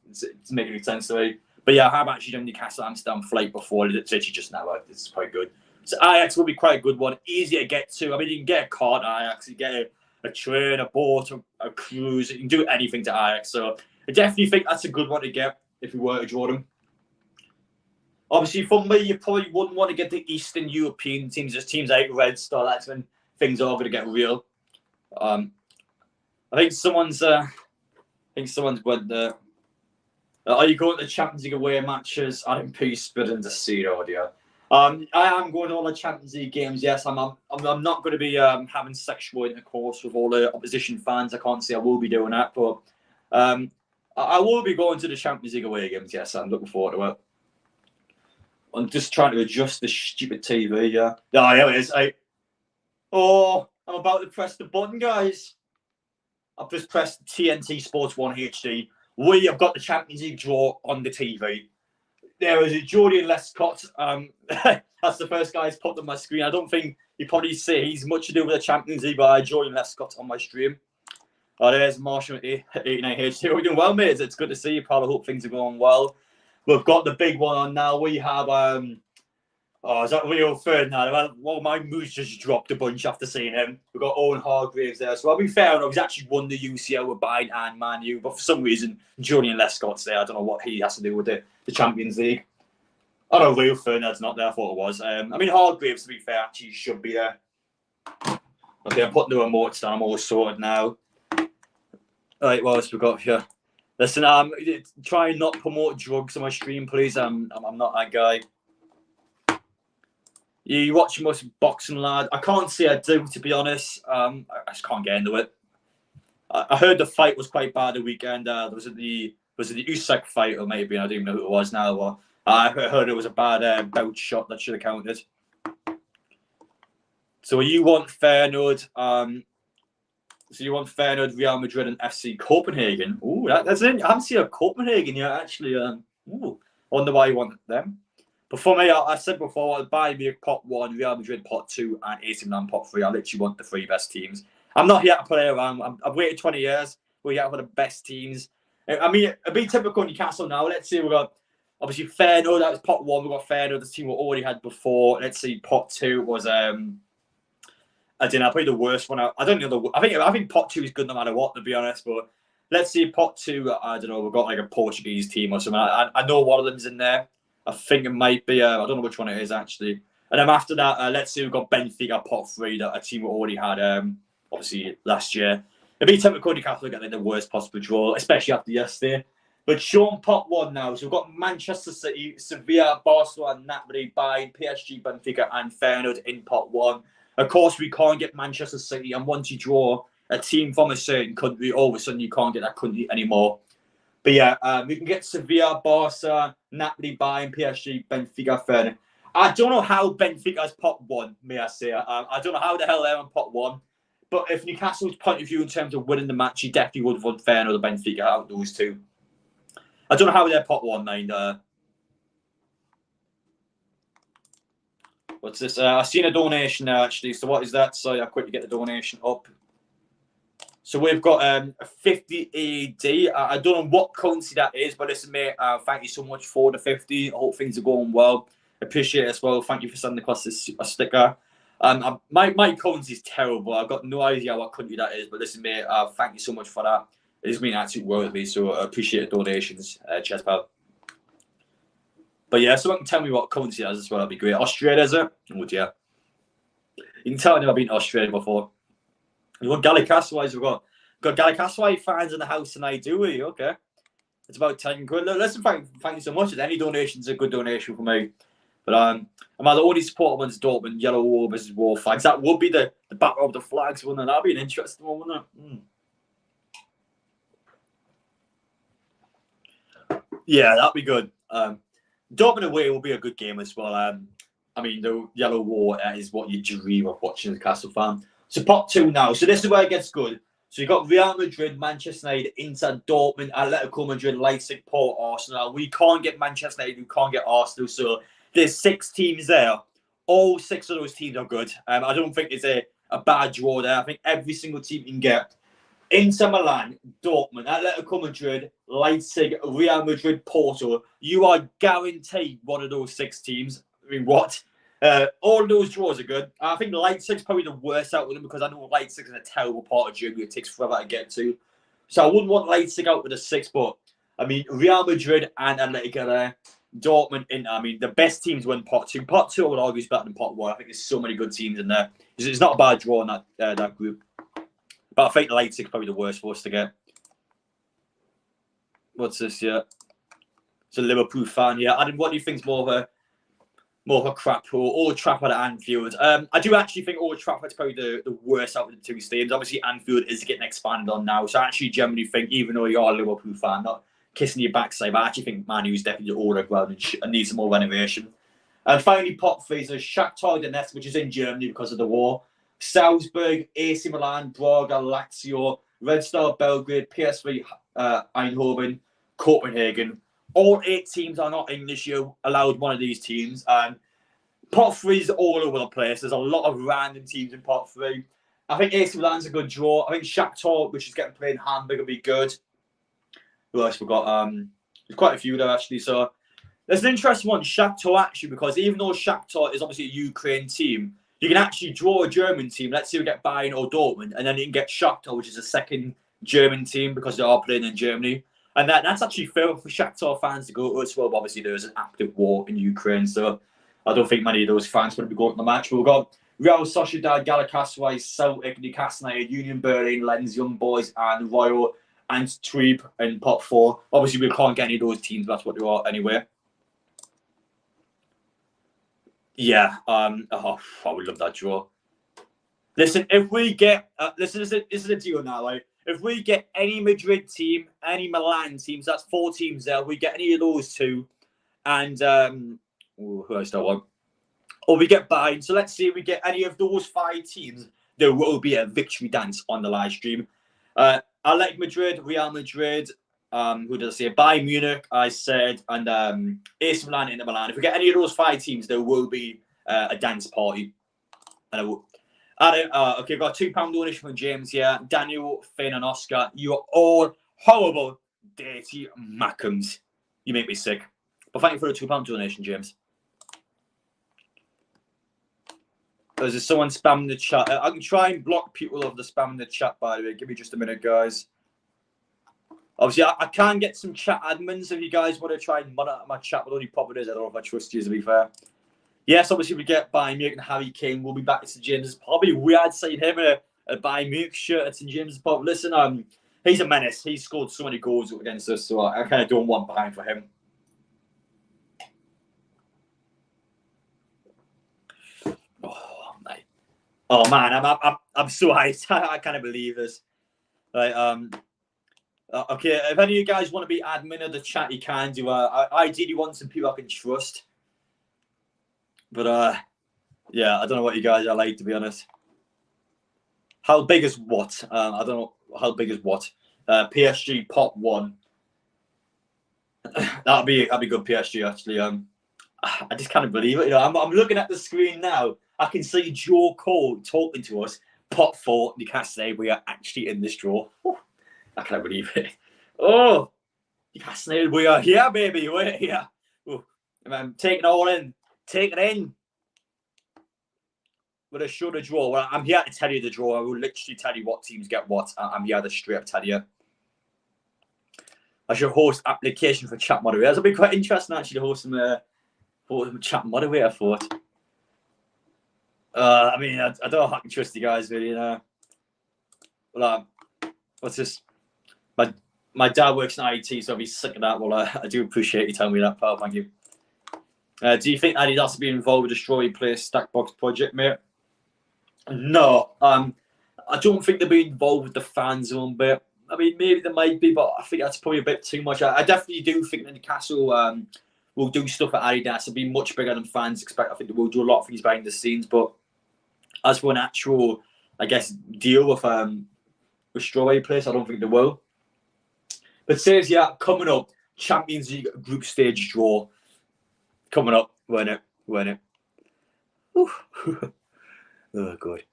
making any sense to me. But yeah, I have actually done Newcastle Amsterdam flight before. It's actually just now. It's quite good. So Ajax will be quite a good one. Easy to get to. I mean, you can get a car to Ajax, you get a train, a boat, a cruise. You can do anything to Ajax. So I definitely think that's a good one to get if we were to draw them. Obviously, for me, you probably wouldn't want to get the Eastern European teams, just teams like Red Star. That's when things are going to get real. I think someone's went there. Are you going to the Champions League away matches? I'm peace, but in the zero, dear. I am going to all the Champions League games. Yes, I'm not going to be having sexual intercourse with all the opposition fans. I can't say I will be doing that, but I will be going to the Champions League away games. Yes, I'm looking forward to it. I'm just trying to adjust the stupid TV. Yeah, there it is. I'm about to press the button, guys. I've just pressed TNT Sports 1 HD. We have got the Champions League draw on the TV. There is a Julian Lescott. That's the first guy who's popped on my screen. I don't think you probably see he's much to do with the Champions League, but Julian Lescott on my stream. There's Marshall 89 HD. We're doing well, mate. It's good to see you, pal. I hope things are going well. We've got the big one on now. We have... is that Rio Ferdinand? Well, my mood's just dropped a bunch after seeing him. We've got Owen Hargreaves there. So I'll be fair enough, he's actually won the UCL with Bayern and Man U. But for some reason, Julian Lescott's there. I don't know what he has to do with the Champions League. Oh no, Rio Ferdinand's not there. I thought it was. Hargreaves, to be fair, actually should be there. Okay, I'm putting the remotes down. I'm all sorted now. Right, what else we got here? Listen, try and not promote drugs on my stream, please. I'm not that guy. You watch most boxing, lad? I can't say I do, to be honest. I just can't get into it. I heard the fight was quite bad the weekend. Was it the Usyk fight, or maybe I don't even know who it was now. But I heard it was a bad bout shot that should have counted. So you want Feyenoord? So you want Feyenoord, Real Madrid, and FC Copenhagen? Ooh, that's it. I haven't seen a Copenhagen yet, actually. I wonder why you want them. But for me, I said before, Bayern Munich pot 1, Real Madrid pot 2, and AC Milan pot 3. I literally want the 3 best teams. I'm not here to play around. I've waited 20 years. We're here for the best teams. I mean, it'd be typical Newcastle now. Let's see, we've got, obviously, Feyenoord. That was pot 1. We've got Feyenoord, the team we already had before. Let's see, pot 2 was, I don't know, probably the worst one. I don't know. I think pot 2 is good no matter what, to be honest. But let's see, pot 2, I don't know, we've got like a Portuguese team or something. I know one of them's in there. I think it might be, I don't know which one it is, actually. And then after that, let's see, we've got Benfica, pot 3, a team we already had, obviously, last year. It'd be typical Newcastle to get like the worst possible draw, especially after yesterday. But Sean, pot 1 now. So we've got Manchester City, Sevilla, Barcelona, Napoli, Bayern, PSG, Benfica, and Feyenoord in pot 1. Of course, we can't get Manchester City. And once you draw a team from a certain country, all of a sudden you can't get that country anymore. But yeah, we can get Sevilla, Barca, Napoli, Bayern, PSG, Benfica, Feyenoord. I don't know how Benfica's pot 1, may I say. I don't know how the hell they're on pot 1. But if Newcastle's point of view in terms of winning the match, he definitely would have won fair or the Benfica out those two. I don't know how they're pot 1-9. What's this? I've seen a donation now, actually. So what is that? So I'll quickly get the donation up. So we've got 50 AD. I don't know what currency that is, but listen, mate, thank you so much for the 50. I hope things are going well. Appreciate it as well. Thank you for sending across this sticker. My currency is terrible. I've got no idea what country that is, but listen, mate, thank you so much for that. It has been an absolute world of me, so I appreciate the donations. Cheers, pal. But yeah, someone can tell me what currency that is as well. That'd be great. Australia, is it? Oh, dear. You can tell I've been to Australia before. You want Galatasaray? We've got Galatasaray fans in the house tonight, do we? Okay. It's about 10 quid. Listen, thank you so much. Any donation's a good donation for me. But am I the only supporter against Dortmund? Yellow War versus War flags. That would be the battle of the flags, wouldn't it? That'd be an interesting one, wouldn't it? Yeah, that'd be good. Dortmund away will be a good game as well. I mean, the Yellow War is what you dream of watching as a Castle fan. So pot 2 now. So this is where it gets good. So you've got Real Madrid, Manchester United, Inter, Dortmund, Atletico Madrid, Leipzig, Port, Arsenal. We can't get Manchester United. We can't get Arsenal. So there's 6 teams there. All 6 of those teams are good. I don't think it's a bad draw there. I think every single team you can get. Inter Milan, Dortmund, Atletico Madrid, Leipzig, Real Madrid, Porto. You are guaranteed one of those 6 teams. I mean, what? All those draws are good. I think Leipzig's probably the worst out with them because I know Leipzig is a terrible part of Germany. It takes forever to get to. So I wouldn't want Leipzig out with a 6, but I mean, Real Madrid and Atletico there. Dortmund, Inter. I mean, the best teams win pot 2. Pot 2, I would argue, is better than pot 1. I think there's so many good teams in there. It's not a bad draw in that group. But I think Leipzig's probably the worst for us to get. What's this? Yeah. It's a Liverpool fan. Yeah. Adam, what do you think's more of a crap or Old Trafford at Anfield? I do actually think Old Trafford's probably the worst out of the 2 stadiums. Obviously, Anfield is getting expanded on now. So I actually generally think, even though you're a Liverpool fan, not kissing your backside, but I actually think Man U's definitely the older ground and needs some more renovation. And finally, pot 3 is Shakhtar Donetsk, which is in Germany because of the war. Salzburg, AC Milan, Braga, Lazio, Red Star Belgrade, PSV Eindhoven, Copenhagen. All 8 teams are not English. You allowed one of these teams. And pot 3 is all over the place. There's a lot of random teams in pot 3. I think AC Milan's a good draw. I think Shakhtar, which is getting played in Hamburg, will be good. Who else we got? There's quite a few there, actually. So there's an interesting one, Shakhtar, actually, because even though Shakhtar is obviously a Ukraine team, you can actually draw a German team. Let's say we get Bayern or Dortmund, and then you can get Shakhtar, which is a second German team because they are playing in Germany. And that's actually fair for Shakhtar fans to go to as well. But obviously, there's an active war in Ukraine, so I don't think many of those fans would be going to the match. But we've got Real Sociedad, Galatasaray, Celtic, Newcastle United, Union Berlin, Lens, Young Boys, and Royal Antwerp in pot 4. Obviously, we can't get any of those teams. That's what they are anyway. Yeah, I would love that draw. Listen, if we get this is a deal now. Like, if we get any Madrid team, any Milan teams, that's 4 teams there. We get any of those 2, and who else do I want? Or we get Bayern. So let's say we get any of those 5 teams. There will be a victory dance on the live stream. I like Madrid, Real Madrid. Who did I say? Bayern Munich, I said, and AC Milan, Inter Milan. If we get any of those 5 teams, there will be a dance party. And okay, we've got a £2 donation from James here. Daniel, Finn, and Oscar. You are all horrible, dirty Mackhams. You make me sick. But thank you for the £2 donation, James. There's someone spamming the chat. I can try and block people of the spam in the chat, by the way. Give me just a minute, guys. Obviously, I can get some chat admins if you guys want to try and monitor my chat, but only problem is I don't know if I trust you, to be fair. Yes, obviously, we get Bayern Munich and Harry Kane. We'll be back to St James's Pub. Probably weird seeing him in a Bayern Munich shirt at St James's Pub. Listen, he's a menace. He scored so many goals against us, so I kind of don't want Bayern for him. Oh man, I'm so hyped. I can't believe this. Like, okay, if any of you guys want to be admin of the chat, you can do. I ideally want some people I can trust. But yeah, I don't know what you guys are like, to be honest. How big is what? I don't know how big is what. PSG pot 1. that'd be good. PSG actually. I just can't believe it. I'm looking at the screen now. I can see Joe Cole talking to us. Pot 4, Newcastle. We are actually in this draw. I can't believe it. Oh, Newcastle, we are here, baby. We're here. I'm taking it all in. Take it in. With a show the draw. Well, I'm here to tell you the draw. I will literally tell you what teams get what. I'm here to straight up tell you. I should host application for chat moderator. It'll be quite interesting actually to host some chat moderator for it. I mean, I don't know how I can trust you guys really. Well, what's this? My dad works in IT, so I'll be sick of that. Well, I do appreciate you telling me that, pal. Thank you. Do you think Adidas will be involved with the Destroy Place Stack Box project, mate? No. I don't think they'll be involved with the fan zone bit. I mean, maybe they might be, but I think that's probably a bit too much. I definitely do think that Newcastle will do stuff at Adidas. It'll be much bigger than fans expect. I think they will do a lot of things behind the scenes. But as for an actual, I guess, deal with Strawberry Place, I don't think they will. But says, yeah, coming up, Champions League group stage draw. Coming up, win it. Oh, God.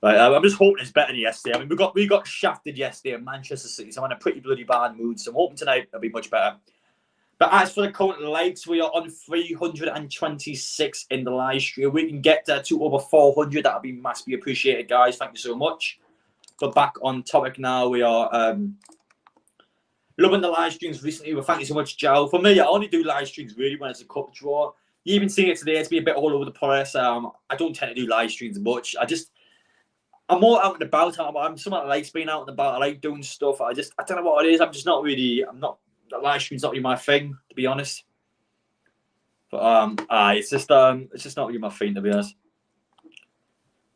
Right, I'm just hoping it's better than yesterday. I mean, we got shafted yesterday at Manchester City, so I'm in a pretty bloody bad mood. So I'm hoping tonight it'll be much better. But as for the current likes, we are on 326 in the live stream. We can get to over 400. That'll be massively appreciated, guys. Thank you so much. But back on topic now, we are loving the live streams recently. Well, thank you so much, Joe. For me, I only do live streams really when it's a cup draw. You even see it today. It's been a bit all over the place. I don't tend to do live streams much. I'm more out and about. I'm someone that likes being out and about. I like doing stuff. I don't know what it is. The live stream's not really my thing, to be honest. But it's just not really my thing, to be honest.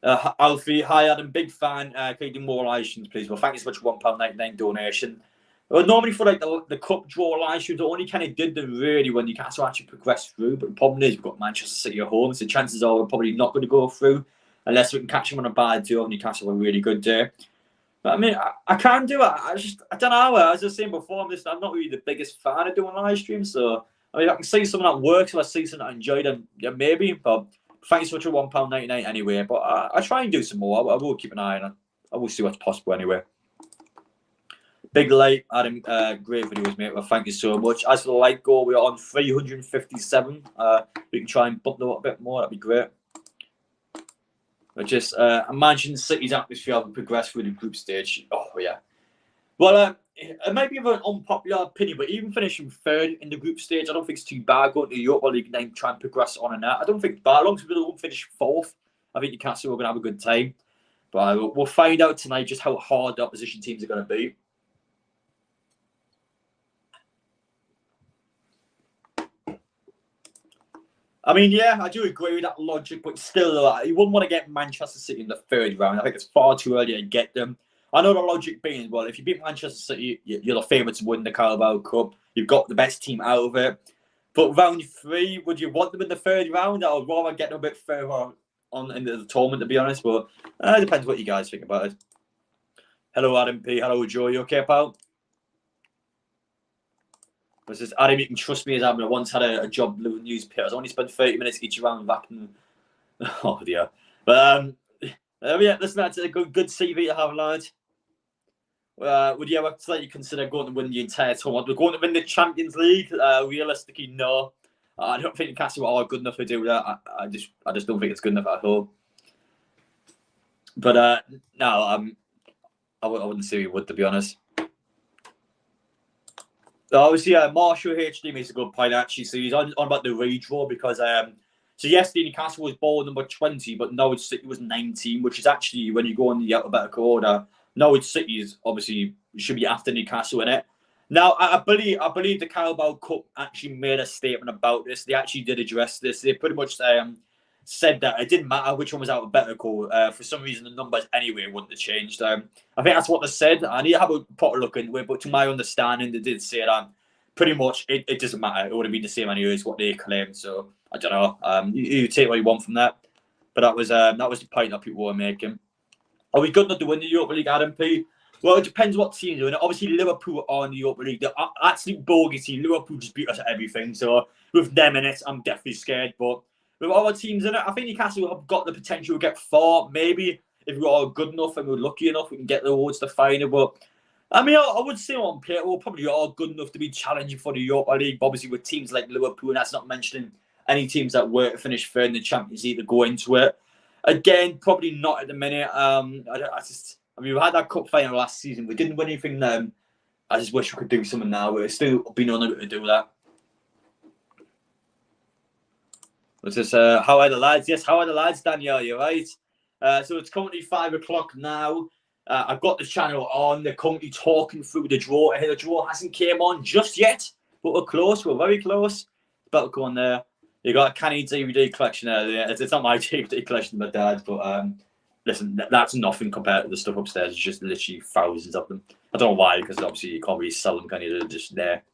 Alfie, hi Adam, big fan. Can you do more live streams, please? Well, thank you so much for £1.99 donation. Well, normally for like the cup draw live streams, I only kind of did them really when Newcastle actually progressed through. But the problem is we've got Manchester City at home, so chances are we're probably not going to go through unless we can catch them on a bad day or Newcastle on a really good day. But I mean, I can't do it. I don't know. As I was saying before, I'm not really the biggest fan of doing live streams. So I mean, I can see something that works. If I see something I enjoy, then yeah, maybe. But thanks so much for £1.99 anyway. But I try and do some more. I will keep an eye on it. I will see what's possible anyway. Big like, Adam, great videos, mate. Well, thank you so much. As for the like goal, we are on 357. We can try and bump them up a bit more. That'd be great. But just imagine City's atmosphere having progressed through the group stage. Oh, yeah. Well, it might be an unpopular opinion, but even finishing third in the group stage, I don't think it's too bad going to the Europa League and then try and progress on in that. I don't think it's bad. As long as we don't finish fourth, I think Newcastle are going to have a good time. But we'll find out tonight just how hard the opposition teams are going to be. I mean, yeah, I do agree with that logic, but still, you wouldn't want to get Manchester City in the third round. I think it's far too early to get them. I know the logic being, well, if you beat Manchester City, you're the favourite to win the Carabao Cup. You've got the best team out of it. But round 3, would you want them in the third round? I would rather get them a bit further on into the tournament, to be honest. But it depends what you guys think about it. Hello, Adam P. Hello, Joe. You okay, pal? This is Adam, you can trust me as I once had a job delivering newspapers. I only spent 30 minutes each round back and oh dear. But yeah, listen, that's a good CV to have, lads. Would you ever slightly consider going to win the entire tournament? We're going to win the Champions League. Realistically, no. I don't think Newcastle are good enough to do that. I just don't think it's good enough at all. But no, I wouldn't say we would, to be honest. Obviously, Marshall HD makes a good point, actually. So he's on about the redraw because so yesterday Newcastle was ball number 20, but Norwich City was 19, which is actually, when you go on the alphabetical order, Norwich City is obviously should be after Newcastle in it. Now, I believe the Carabao Cup actually made a statement about this. They actually did address this. They pretty much said that it didn't matter which one was alphabetical. For some reason, the numbers anyway wouldn't have changed. I think that's what they said. I need to have a proper look into it, but to my understanding, they did say that pretty much it doesn't matter. It would have been the same anyway as what they claimed. So I don't know. You take what you want from that, but that was the point that people were making. Are we good enough to win the Europa League, Adam P? Well, it depends what team doing it. Obviously, Liverpool are in the Europa League. The absolute bogey team. Liverpool just beat us at everything. So with them in it, I'm definitely scared. But with other teams in it, I think Newcastle have got the potential to get far. Maybe if we are good enough and we're lucky enough, we can get towards the final. But I mean, I would say on paper, we're probably all good enough to be challenging for the Europa League. Obviously, with teams like Liverpool, and that's not mentioning any teams that were to finish third in the Champions League to go into it. Again, probably not at the minute. I mean, we had that cup final last season. We didn't win anything then. I just wish we could do something now. We're still being unable to do that. What's this? How are the lads? Yes, how are the lads, Daniel? You're right. So it's currently 5 o'clock now. I've got the channel on. They're currently talking through the draw. The draw hasn't came on just yet, but we're close. We're very close. About to go on there. You got a canny DVD collection there. It's not my DVD collection, my dad's, but listen, that's nothing compared to the stuff upstairs. It's just literally thousands of them. I don't know why, because obviously you can't really sell them, can you? They're just there.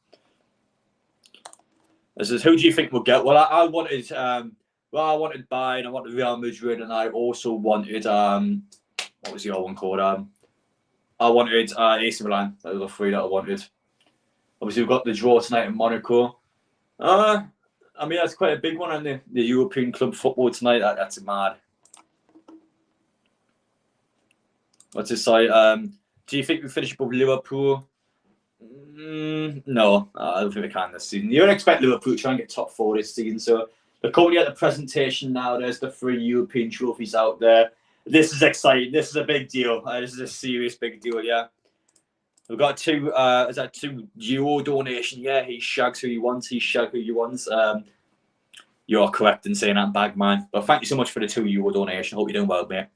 This is, who do you think will get? Well, I wanted Bayern, I wanted Real Madrid, and I also wanted what was the other one called? I wanted AC Milan. Those were the three that I wanted. Obviously, we've got the draw tonight in Monaco. I mean, that's quite a big one on the European club football tonight. That's mad. What's this say? Do you think we finish above Liverpool? No, I don't think we can this season. You don't expect Liverpool to try and get top 4 this season. So they're currently at the presentation now. There's the 3 European trophies out there. This is exciting. This is a big deal. This is a serious big deal, yeah. We've got 2 euro donation. Yeah, he shags who he wants. He shags who he wants. You're correct in saying that, Bagman. But thank you so much for the 2 euro donation. Hope you're doing well, mate.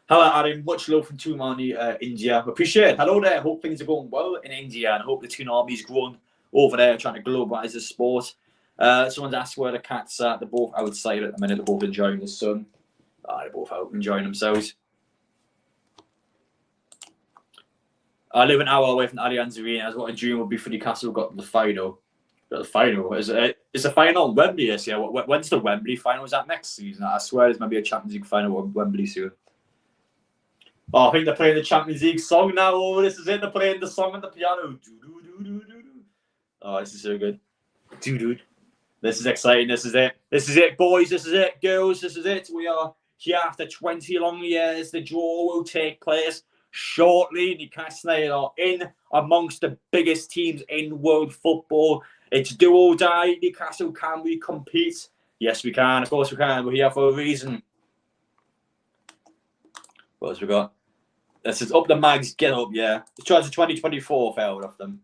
Hello, Adam. Much love from Tumani, India. Appreciate it. Hello there. Hope things are going well in India, and I hope the Toon Army's growing over there, trying to globalise the sport. Someone's asked where the cats are. They're both outside at the minute. They're both enjoying the sun. They're both out enjoying themselves. I live an hour away from Allianz Arena. That's what a dream would be for Newcastle. Got the final. Got the final. Is the final on Wembley this year? When's the Wembley final? Is that next season? I swear there's maybe a Champions League final on Wembley soon. Oh, I think they're playing the Champions League song now. Oh, this is it. They're playing the song on the piano. Oh, this is so good. This is exciting. This is it. This is it, boys. This is it, girls. This is it. We are here after 20 long years. The draw will take place shortly. Newcastle United are in amongst the biggest teams in world football. It's do or die. Newcastle, can we compete? Yes, we can. Of course we can. We're here for a reason. What else we got? This is up the mags. Get up, yeah. Let's try to 2024 failed off them.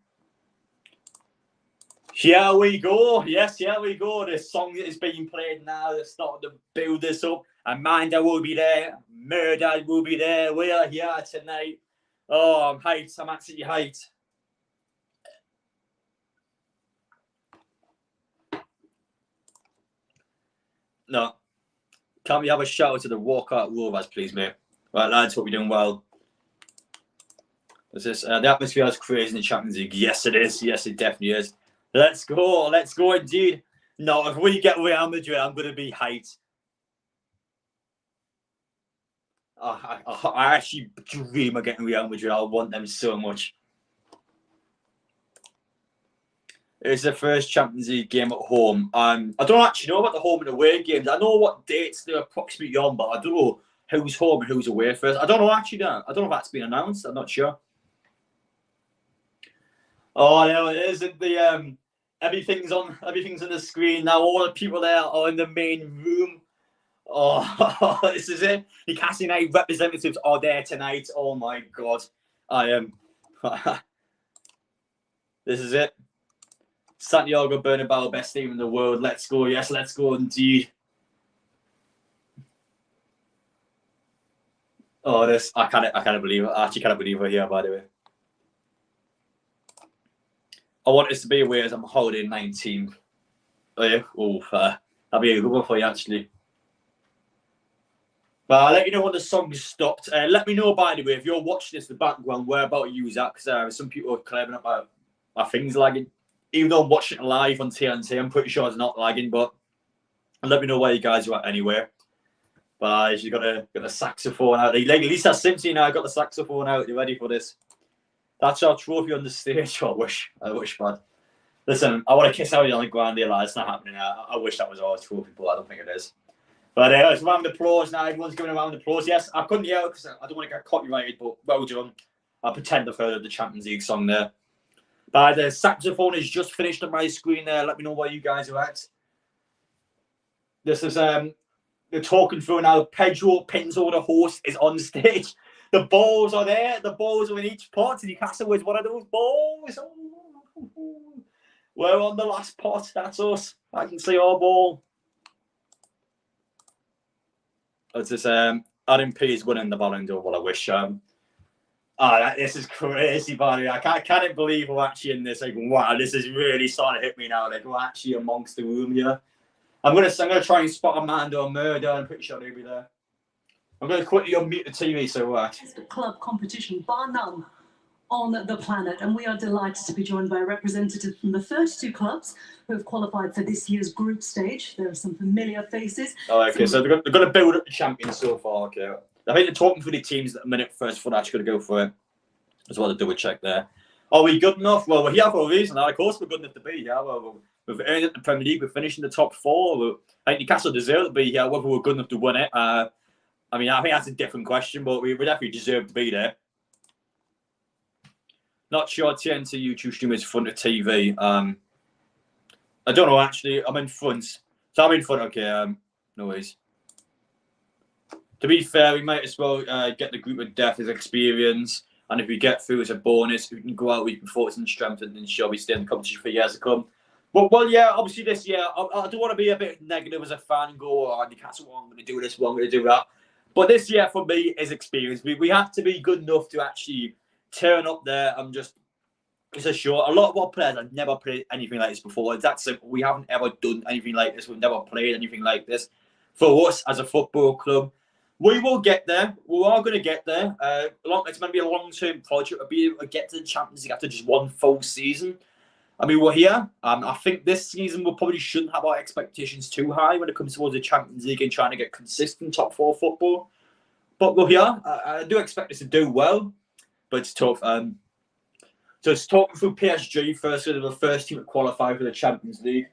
Here we go. Yes, here we go. The song that is being played now. They're starting to build this up. Amanda will be there. Murder will be there. We are here tonight. Oh, I'm hyped. I'm absolutely hyped. No. Can we have a shout out to the Walkout Rovers, please, mate? Right, lads, hope you're doing well. Is this the atmosphere is crazy in the Champions League? Yes, it is. Yes, it definitely is. Let's go. Let's go indeed. No, if we get Real Madrid, I'm going to be hyped. I actually dream of getting Real Madrid. I want them so much. It's the first Champions League game at home. I don't actually know about the home and away games. I know what dates they're approximately on, but I don't know who's home and who's away first. I don't know actually. I don't know if that's been announced. I'm not sure. Oh, no, it isn't. The everything's on the screen now. All the people there are in the main room. Oh, this is it. The Newcastle United representatives are there tonight. Oh my God, I am. This is it. Santiago Bernabeu, best team in the world. Let's go. Yes, let's go indeed. Oh, this I can't believe it. I actually can't believe we're here, by the way. I want this to be away as I'm holiday 19th. Oh, yeah. That'd be a good one for you, actually. But I'll let you know when the song stopped. Let me know, by the way, if you're watching this in the background, where about you is at, because some people are claiming that my thing's lagging. Even though I'm watching it live on TNT, I'm pretty sure it's not lagging, but let me know where you guys are at anyway. But she's got a saxophone out. Like Lisa Simpson now got the saxophone out. You ready for this? That's our trophy on the stage. I wish, man. Listen, I want to kiss Ariana Grande, lad. It's not happening. I wish that was our trophy, but I don't think it is. But it's a round of applause now. Everyone's giving a round of applause. Yes, I couldn't yell because I don't want to get copyrighted, but well done. I pretend I've heard of the Champions League song there. But the saxophone is just finished on my screen there. Let me know where you guys are at. This is they're talking through now. Pedro Pinto, the host, is on stage. The balls are there. The balls are in each pot. Newcastle with one of those balls. We're on the last pot. That's us. I can see our ball. It's this Adam P is winning the Ballon d'Or. Well, I wish. This is crazy, buddy. I can't believe we're actually in this. Like, wow, this is really starting to hit me now. Like, we're actually amongst the room here. I'm gonna try and spot Amanda or Murder. I'm pretty sure they'll be there. I'm gonna quickly unmute the TV so what? It's the club competition, bar none, on the planet, and we are delighted to be joined by a representative from the 32 clubs who have qualified for this year's group stage. There are some familiar faces. Oh, okay, so they're going to build up the champions so far. Okay, I think they're talking through the teams at the minute first before they're actually going to go for it. As well, to do a check there. Are we good enough? Well, we're here for a reason. Of course, we're good enough to be here. Well, we've earned it in the Premier League. We're finishing the top 4. I think Newcastle deserve to be here. Whether we're good enough to win it, I think that's a different question, but we definitely deserve to be there. Not sure TNT YouTube stream is in front of TV. I don't know, actually. I'm in front. So I'm in front, okay. No worries. To be fair, we might as well get the group of death as experience. And if we get through as a bonus, we can go out, we can focus and strengthen and ensure we stay in the competition for years to come. But, well, yeah, obviously this year, I don't want to be a bit negative as a fan and go, oh, Newcastle, I'm going to do this, I'm going to do that. But this year, for me, is experience. We have to be good enough to actually turn up there and just, it's a show. A lot of our players have never played anything like this before. It's that simple. We haven't ever done anything like this. We've never played anything like this. For us, as a football club, we will get there. We are going to get there. It's going to be a long-term project. We'll be able to get to the Champions League after just one full season. I mean, we're here. I think this season we probably shouldn't have our expectations too high when it comes towards the Champions League and trying to get consistent top 4 football. But we're here. I do expect us to do well, but it's tough. So it's talking through PSG first. So they're the first team to qualify for the Champions League.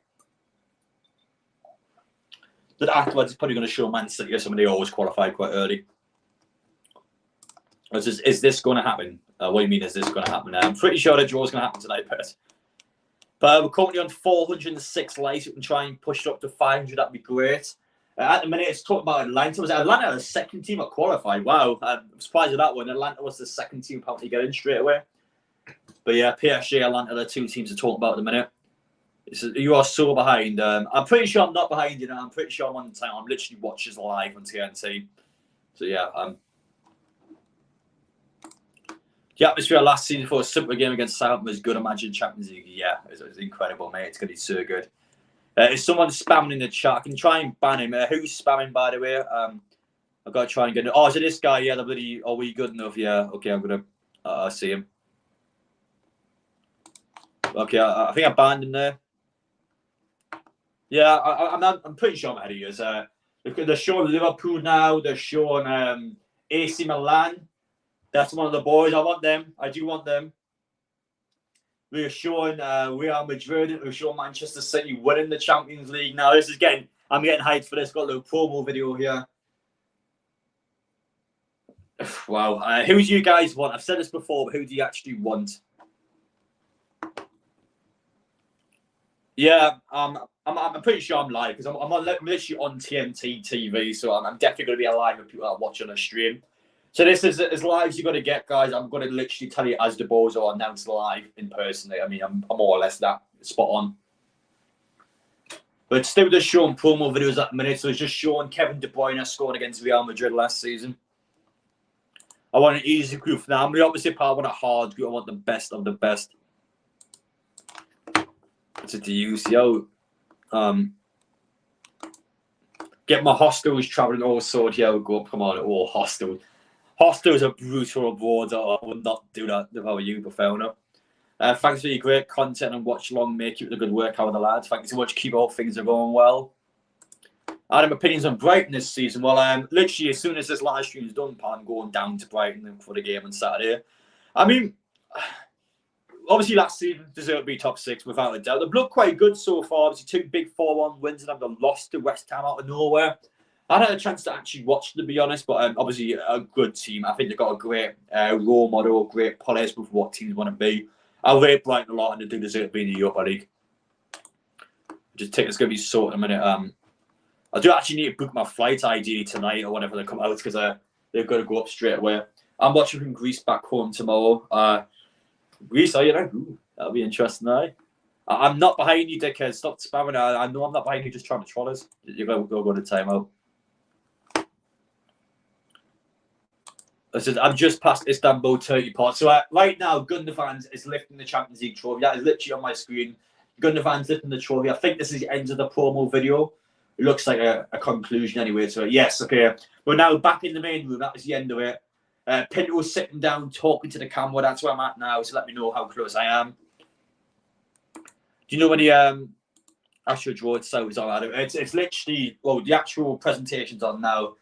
But afterwards, it's probably going to show Man City or somebody always qualified quite early. Is this going to happen? What do you mean, is this going to happen? I'm pretty sure the draw is going to happen tonight, but we're currently on 406 likes. We can try and push it up to 500. That'd be great. At the minute, it's talking about Atlanta. Was Atlanta the second team that qualified? Wow, I'm surprised at that one. Atlanta was the second team apparently get in straight away. But yeah, PSG, Atlanta, the two teams to talk about at the minute. You are so behind. I'm pretty sure I'm not behind you now. I'm pretty sure I'm on time. I'm literally watching this live on TNT. So yeah, the atmosphere last season for a simple game against Southampton was good. Imagine Champions League. Yeah, it was incredible, mate. It's going to be so good. Is someone spamming in the chat? I can try and ban him. Who's spamming, by the way? I've got to try and get it. Oh, is it this guy? Yeah, the bloody. Are we good enough? Yeah. Okay, I'm going to see him. Okay, I think I banned him there. Yeah, I'm pretty sure I'm ahead of you. They're showing Liverpool now. They're showing AC Milan. That's one of the boys. I want them. I do want them. We're showing Real Madrid. We're showing Manchester City winning the Champions League. Now, this is I'm getting hyped for this. Got a little promo video here. Wow. Who do you guys want? I've said this before, but who do you actually want? Yeah, I'm pretty sure I'm live because I'm literally on TNT TV, so I'm definitely going to be alive with people that are watching a stream. So this is as live as you're going to get, guys. I'm going to literally tell you as the balls are announced live in person. I mean, I'm more or less that spot on. But still just showing promo videos at the minute. So it's just showing Kevin De Bruyne scored against Real Madrid last season. I want an easy group for them. Obviously, I want a hard group. I want the best of the best. To the UCO. Get my hostels traveling all sorted here. We'll go up. Come on, all hostels. Hostels are brutal abroad. I would not do that if I were you, Bafona. Thanks for your great content and watch long. Make it the good work out of the lads. Thank you so much. Keep all things are going well. Adam, opinions on Brighton this season? Well, literally as soon as this live stream is done, I'm going down to Brighton for the game on Saturday. I mean, obviously last season deserved to be top 6 without a doubt. They've looked quite good so far. Obviously 2 big 4-1 wins and they've lost to West Ham out of nowhere. I had a chance to actually watch them, to be honest, but obviously a good team. I think they've got a great role model, great players with what teams want to be. I rate Brighton a lot and they do deserve to be in the Europa League. Just think it's going to be sorted in a minute. I do actually need to book my flight ideally tonight or whenever they come out because they've got to go up straight away. I'm watching from Greece back home tomorrow. Greece, are you know? Ooh, that'll be interesting, eh? I'm not behind you, dickhead. Stop spamming. I know I'm not behind you, just trying to troll us. You're going to go to timeout. I'm just past Istanbul, Turkey part. So right now, Gundogan is lifting the Champions League trophy. That is literally on my screen. Gundogan's lifting the trophy. I think this is the end of the promo video. It looks like a conclusion anyway. So yes, okay. We're now back in the main room. That was the end of it. Pinto's sitting down, talking to the camera. That's where I'm at now. So let me know how close I am. Do you know when the actual draw itself is on? It's literally, well, the actual presentation's on now.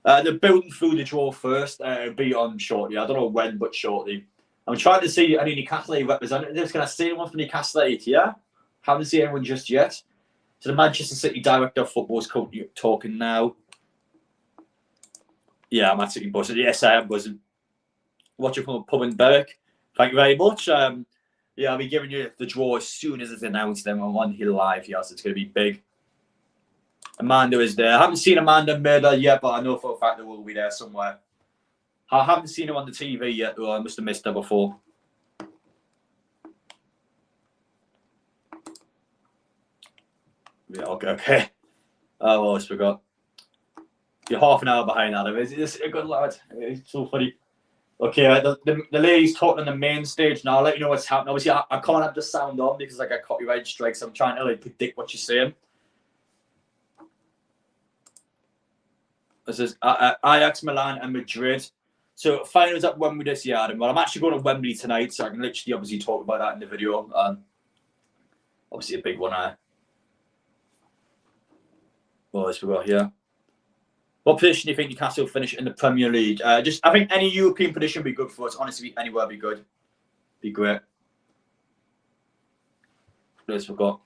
They're building through the draw first. It'll be on shortly. I don't know when, but shortly. I'm trying to see any Newcastle representatives. Can I see anyone from Newcastle here? Haven't seen anyone just yet. So the Manchester City director of football is currently talking now. Yeah, I'm absolutely buzzing. Yes, I am buzzing. Watching from a pub in Berwick. Thank you very much. Yeah, I'll be giving you the draw as soon as it's announced. Then I'm on here live here, so it's going to be big. Amanda is there. I haven't seen Amanda Murder yet, but I know for a fact they will be there somewhere. I haven't seen her on the TV yet, though. I must have missed her before. Yeah, okay. I always forgot. You're half an hour behind, Adam. It's a good lad. It's so funny. Okay, the lady's talking on the main stage now. I'll let you know what's happening. Obviously, I can't have the sound on because I got copyright strikes. I'm trying to like predict what she's saying. This is Ajax, Milan, and Madrid. So finals at Wembley this year, Adam. Well, I'm actually going to Wembley tonight, so I can literally obviously talk about that in the video. Obviously a big one. What else we got here? What position do you think Newcastle will finish in the Premier League? I think any European position would be good for us. Honestly, anywhere would be good. Be great. What else we got?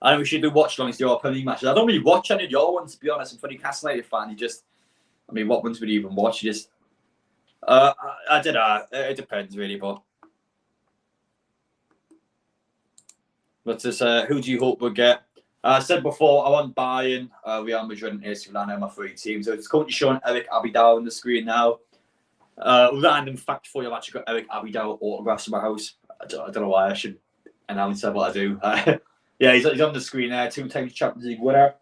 I think we should do watch-alongs to your Premier League matches. I don't really watch any of your ones, to be honest. I'm a Newcastle United fan. What ones would you even watch? I don't know. It depends, really, but who do you hope we'll get? I said before, I want Bayern, Real Madrid, and AC Milan are my 3 teams. So it's currently showing Eric Abidal on the screen now. Random fact for you, I've actually got Eric Abidal autographs in my house. I don't know why I should announce that, but I do. Yeah, he's on the screen there. 2 times Champions League winner.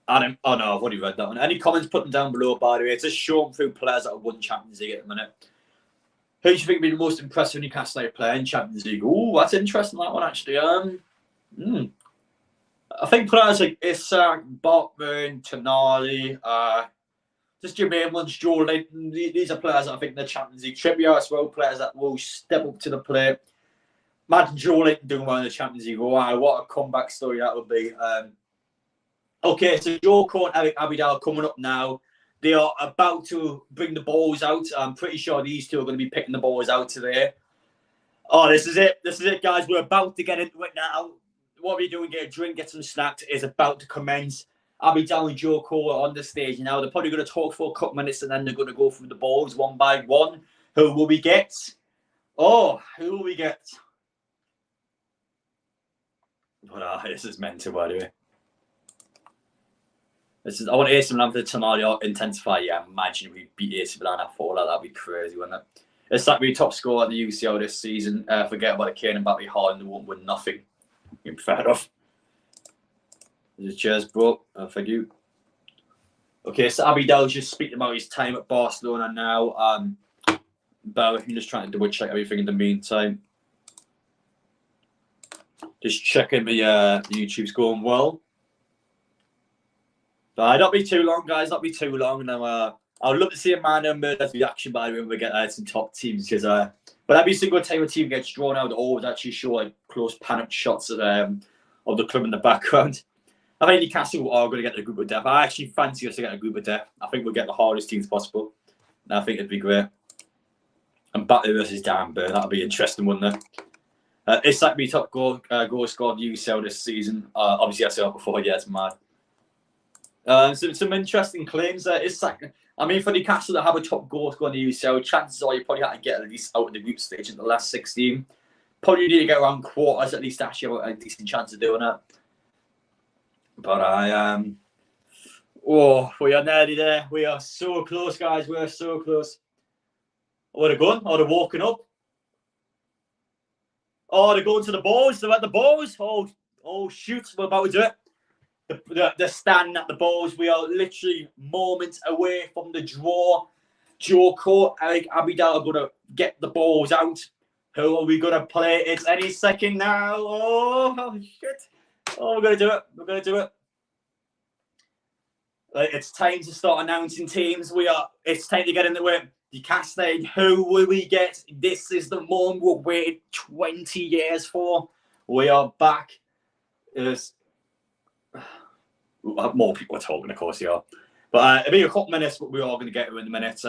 Adam, oh no, I've already read that one. Any comments, put them down below, by the way. It's just showing through players that have won Champions League at the minute. Who do you think would be the most impressive Newcastle United player in Champions League? Oh, that's interesting, that one, actually. I think players like Isak, Botman, Tonali, just your main ones, Joe Linton. These are players that I think in the Champions League. Trippier as well, players that will step up to the plate. Imagine Joe Linton doing well in the Champions League. Wow, what a comeback story that would be. Okay, so Joe Cole and Eric Abidal coming up now. They are about to bring the balls out. I'm pretty sure these two are going to be picking the balls out today. Oh, this is it. This is it, guys. We're about to get into it now. What we're doing, get a drink, get some snacks, is about to commence. Abidal and Joe Cole are on the stage now. They're probably going to talk for a couple minutes and then they're going to go through the balls one by one. Who will we get? Oh, who will we get? But this is meant to, by the way. I want AC Milan for the Tonali intensify. Yeah, imagine if we beat AC Milan at 4. That'd be crazy, wouldn't it? It's like we top scorer at the UCL this season. Forget about the Kane and Mbappe Haaland. They won't win nothing. Fair enough. Cheers, bro. Thank you. Okay, so Abidal's just speaking about his time at Barcelona now. But I'm just trying to double check everything in the meantime. Just checking the YouTube's going well. Don't be too long, guys. Not be too long, and then I would love to see a man and Murder's reaction by the way when we get some top teams because but every single time a team gets drawn out, they always actually show like close panic shots of the club in the background. I think Newcastle are going to get the group of death. I actually fancy us to get a group of death. I think we'll get the hardest teams possible. And I think it'd be great. And Batley versus Danbury, that'll be interesting, wouldn't it? It's like me top goal scored UCL this season. Obviously, I said that before. Yeah, it's mad. So some interesting claims there. It's like, I mean, for Newcastle to have a top goal scorer in the UCL, chances are you probably have to get at least out of the group stage in the last 16. Probably need to get around quarters at least to actually have a decent chance of doing it. But we are nearly there. We are so close, guys. We are so close. Oh, they're going. Oh, they're walking up. Oh, they're going to the balls. They're at the balls. Oh, shoot. We're about to do it. They're standing at the balls. We are literally moments away from the draw. Joko, Eric Abidal are going to get the balls out. Who are we going to play? It's any second now. Oh, shit. Oh, we're going to do it. We're going to do it. It's time to start announcing teams. It's time to get in the way. Newcastle, who will we get? This is the moment we've waited 20 years for. We are back. More people are talking, of course, yeah. But it'll be a couple minutes, but we are going to get to in a minute.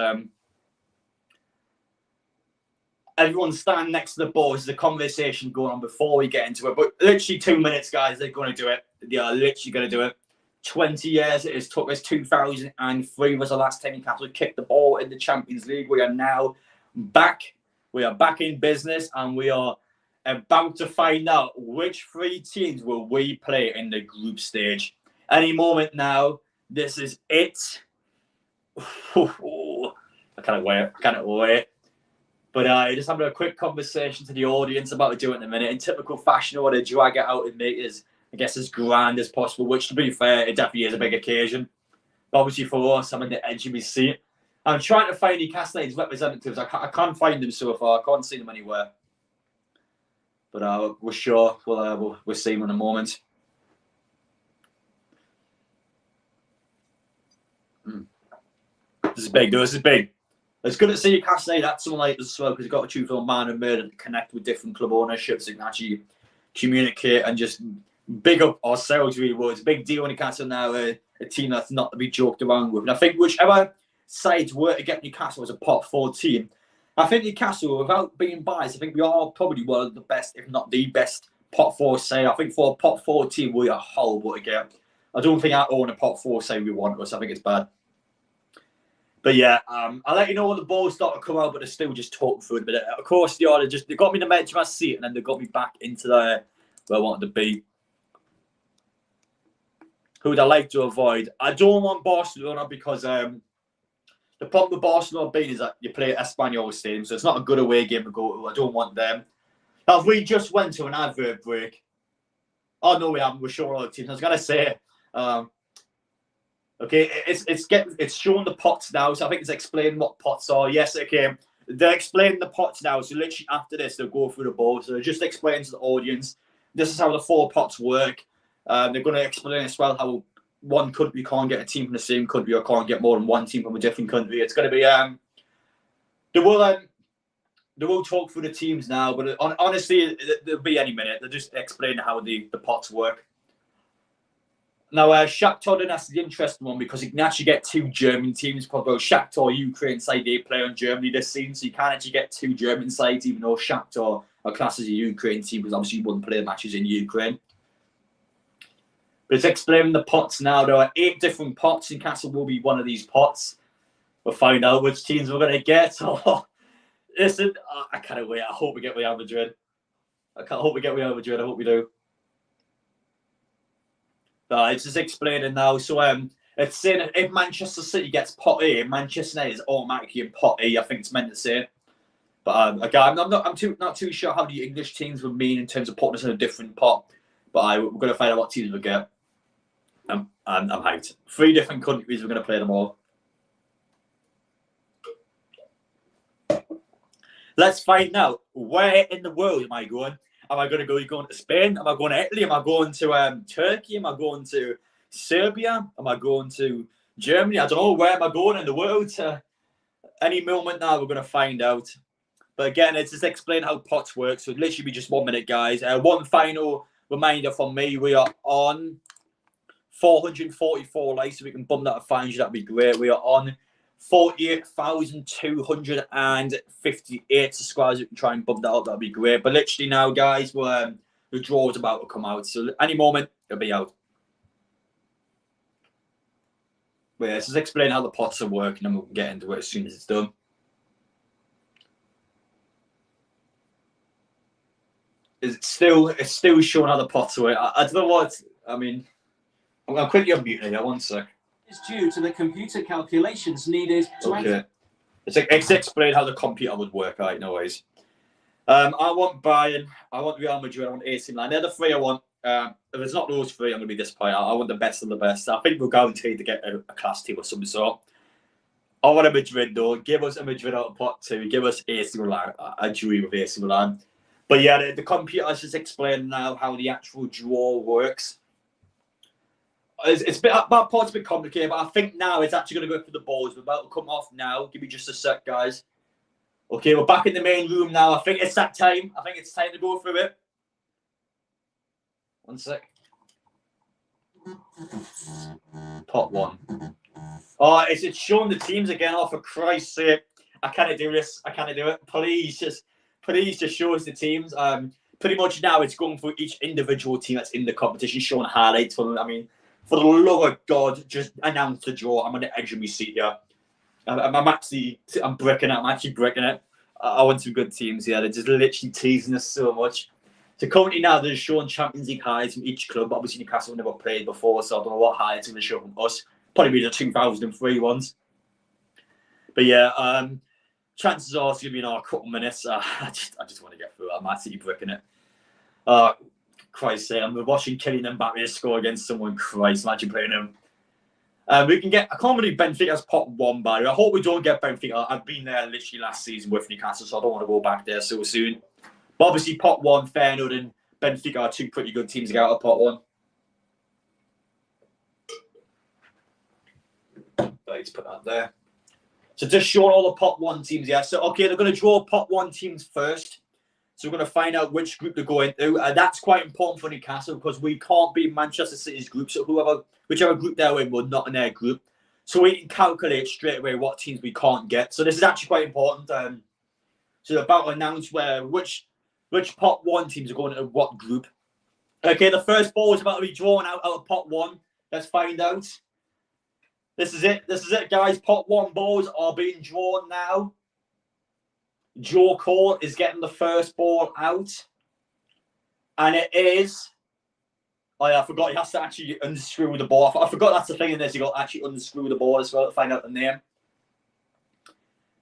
Everyone stand next to the ball. There's a conversation going on before we get into it. But literally 2 minutes, guys. They're going to do it. They are literally going to do it. 20 years it has took us. 2003 was the last time Newcastle kicked the ball in the Champions League. We are now back. We are back in business, and we are about to find out which three teams will we play in the group stage. Any moment now. This is it. I can't wait. I can't wait. But just having a quick conversation to the audience about to do it in a minute. In typical fashion, I want to drag it out and make it as grand as possible, which, to be fair, it definitely is a big occasion. But obviously for us, I'm in the edge of my seat. I'm trying to find Newcastle United's representatives. I can't find them so far. I can't see them anywhere. But we're sure we'll see them in a moment. This is big, though. This is big. It's good to see Newcastle United. That's someone like this as well, because you've got to choose for man and murder to connect with different club ownerships. So you can actually communicate and just big up ourselves, really. Well, it's a big deal when Newcastle now, a team that's not to be joked around with. And I think whichever sides were to get Newcastle as a pot 4 team, I think Newcastle, without being biased, I think we are probably one of the best, if not the best, pot 4 side. I think for a pot 4 team, we are horrible to get. I don't think I own a pot 4 side we want us. I think it's bad. But yeah, I'll let you know when the balls start to come out, but they're still just talking through it. But of course, they got me in the edge of my seat, and then they got me back into where I wanted to be. Who would I like to avoid? I don't want Barcelona because the problem with Barcelona being is that you play at Espanyol Stadium, so it's not a good away game to go to. I don't want them. Now, if we just went to an advert break, oh no, we haven't. We're showing all the teams. I was gonna say, okay, it's showing the pots now, so I think it's explaining what pots are. Yes, okay, they're explaining the pots now. So literally after this, they'll go through the ball. So just explain to the audience. This is how the 4 pots work. They're going to explain as well how one country can't get a team from the same country, or can't get more than one team from a different country. It's going to be they will talk through the teams now, but honestly, there'll be any minute. They'll just explain how the pots work. Now, Shakhtar, that's the interesting one because you can actually get 2 German teams. Probably Shakhtar, Ukraine side, they play on Germany this season, so you can't actually get 2 German sides, even though Shakhtar are classed as a Ukraine team, because obviously you wouldn't play the matches in Ukraine. But it's explaining the pots now. There are 8 different pots. Newcastle will be one of these pots. We'll find out which teams we're going to get. Oh, listen, I can't wait. I hope we get Real Madrid. I hope we do. It's just explaining now. So it's saying if Manchester City gets pot A, Manchester United is automatically in pot A. I think it's meant to say. But again, I'm not too sure how the English teams would mean in terms of putting us in a different pot. But we're going to find out what teams we get. I'm hyped. 3 different countries. We're going to play them all. Let's find out, where in the world am I going? Am I going to Spain? Am I going to Italy? Am I going to Turkey? Am I going to Serbia? Am I going to Germany. I don't know where am I going in the world. Any moment now, we're going to find out. But again, it's just explain how pots work. So it'll literally be just 1 minute, guys. One final reminder from me. We are on 444 likes, so we can bump that to 500. That'd be great. We are on 48,258 subscribers. We can try and bump that up. That'd be great. But literally now, guys, the draw is about to come out. So any moment, it'll be out. But yeah, let's just explain how the pots are working, and we'll get into it as soon as it's done. It's still showing how the pots work. I don't know what. I mean, I'm going to quickly unmute here. 1 sec. It's due to the computer calculations needed to Okay. It's explain how the computer would work. All right, no worries. I want Bayern. I want Real Madrid. I want AC Milan. They're the three I want. If it's not those three, I'm going to be disappointed. I want the best of the best. I think we're guaranteed to get a class team of some sort. I want a Madrid, though. Give us a Madrid out of pot 2. Give us AC Milan. I dream of AC Milan. But yeah, the computer's just explaining now how the actual draw works. It's that part's a bit complicated, but I think now it's actually going to go for the balls. We're about to come off now. Give me just a sec, guys. Okay, we're back in the main room now. I think it's that time. I think it's time to go through it. 1 sec. Pot 1. Oh, it's showing the teams again. Oh, for Christ's sake. I can't do this. I can't do it. Please just show us the teams. Pretty much now it's going for each individual team that's in the competition, showing highlights for them. I mean, for the love of God, just announce the draw. I'm on the edge of my seat here. I'm actually breaking it. I'm actually breaking it. I want some good teams here. They're just literally teasing us so much. So currently now they're showing Champions League highlights from each club. Obviously Newcastle never played before, so I don't know what highlights are going to show from us. Probably be the 2003 ones. But yeah, chances are it's going to be in a couple minutes. I just want to get through it. I'm actually breaking it. Christ's sake, I'm watching Kylian Mbappe score against someone. Christ, imagine playing him. We can get. I can't believe Benfica's pot 1, by the way. I hope we don't get Benfica. I've been there literally last season with Newcastle, so I don't want to go back there so soon. But obviously, pot 1, Feyenoord and Benfica are 2 pretty good teams to get out of pot 1. Let's put that there. So just showing all the pot 1 teams here. So okay, they're going to draw pot 1 teams first. So we're going to find out which group they're going to. That's quite important for Newcastle because we can't be Manchester City's group. So whichever group they're in, we're not in their group. So we can calculate straight away what teams we can't get. So this is actually quite important. So they're about to announce which pot 1 teams are going to what group. Okay, the first ball is about to be drawn out of pot 1. Let's find out. This is it. This is it, guys. Pot 1 balls are being drawn now. Joe Cole is getting the first ball out. And it is... Oh, yeah, I forgot. He has to actually unscrew the ball. I forgot that's the thing in this. You got to actually unscrew the ball as well to find out the name.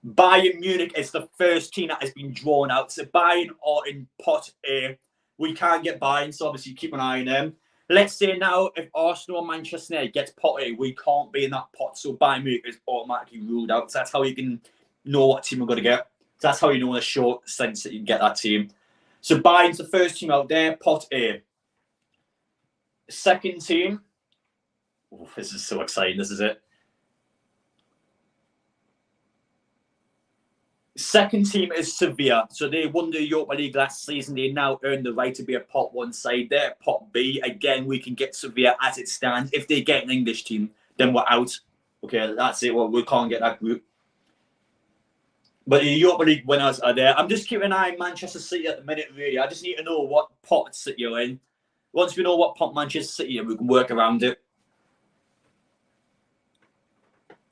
Bayern Munich is the first team that has been drawn out. So Bayern are in pot A. We can't get Bayern, so obviously keep an eye on them. Let's say now if Arsenal or Manchester United gets pot A, we can't be in that pot. So Bayern Munich is automatically ruled out. So that's how you can know what team we're going to get. So that's how you know in a short sense that you can get that team. So Bayern's the first team out there, pot A. Second team. Oh, this is so exciting. This is it. Second team is Sevilla. So they won the Europa League last season. They now earn the right to be a pot 1 side. They're pot B. Again, we can get Sevilla as it stands. If they get an English team, then we're out. Okay, that's it. Well, we can't get that group. But the Europa League winners are there. I'm just keeping an eye on Manchester City at the minute, really. I just need to know what pot City are in. Once we know what pot Manchester City are, we can work around it.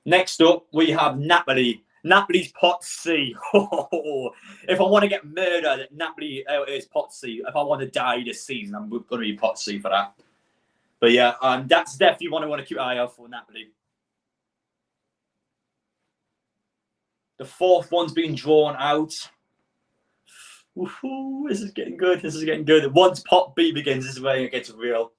Next up, we have Napoli. Napoli's pot C. If I want to get murdered, Napoli is pot C. If I want to die this season, I'm going to be pot C for that. But yeah, that's definitely one I want to keep an eye out for, Napoli. The fourth one's being drawn out. Woohoo, this is getting good. This is getting good. Once pot B begins, this is where it gets real.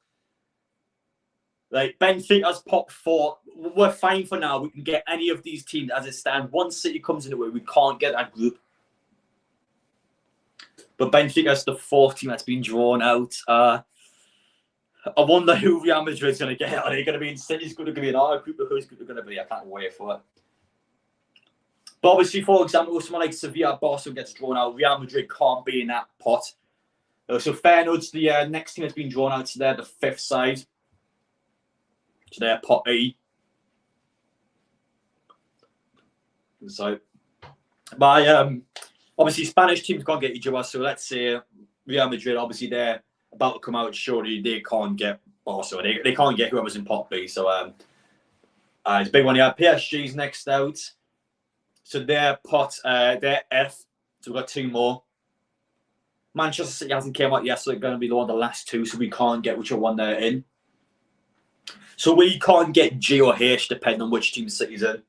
Like Benfica's pot 4. We're fine for now. We can get any of these teams as it stands. Once City comes into it, we can't get that group. But Benfica's the 4th team that's been drawn out. I wonder who Real Madrid's going to get. Are they going to be in City's going to be in our group, or who's going to be? I can't wait for it. But obviously, for example, someone like Sevilla, Barcelona gets drawn out. Real Madrid can't be in that pot. So Feyenoord's the next team that's been drawn out. So they're the 5th side. So they're pot E. So, obviously Spanish teams can't get each other. So let's say Real Madrid, obviously they're about to come out. Surely they can't get Barcelona. They can't get whoever's in pot B. So it's a big one here. PSG's next out. So they're pot, they're F. So we've got 2 more. Manchester City hasn't came out yet, so they're going to be the one of the last 2. So we can't get whichever one they're in. So we can't get G or H depending on which team City's in.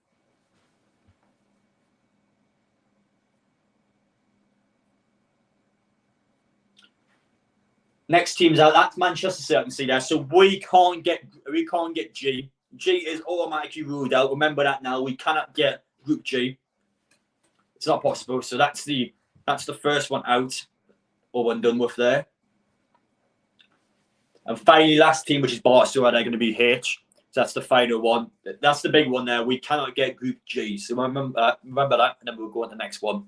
Next team's out. That's Manchester City. I can see there. So we can't get G. G is automatically ruled out. Remember that now. We cannot get Group G. It's not possible. So that's the first one out. All one done with there. And finally, last team, which is Barcelona, they're going to be H. So that's the final one. That's the big one there. We cannot get Group G. So remember that, and then we'll go on to the next one.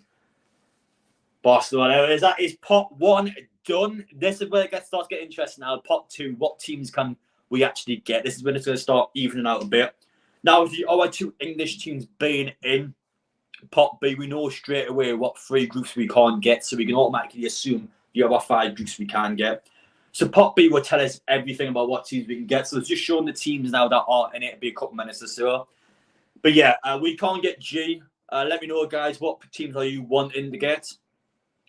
Barcelona. That is pot 1 done. This is where it starts getting interesting now. Pot 2, what teams can we actually get? This is when it's going to start evening out a bit. Now, with the other 2 English teams being in pot B, we know straight away what 3 groups we can't get, so we can automatically assume the other 5 groups we can get. So pot B will tell us everything about what teams we can get. So it's just showing the teams now that are in it. It'll be a couple minutes or so. But yeah, we can't get G. Let me know, guys, what teams are you wanting to get?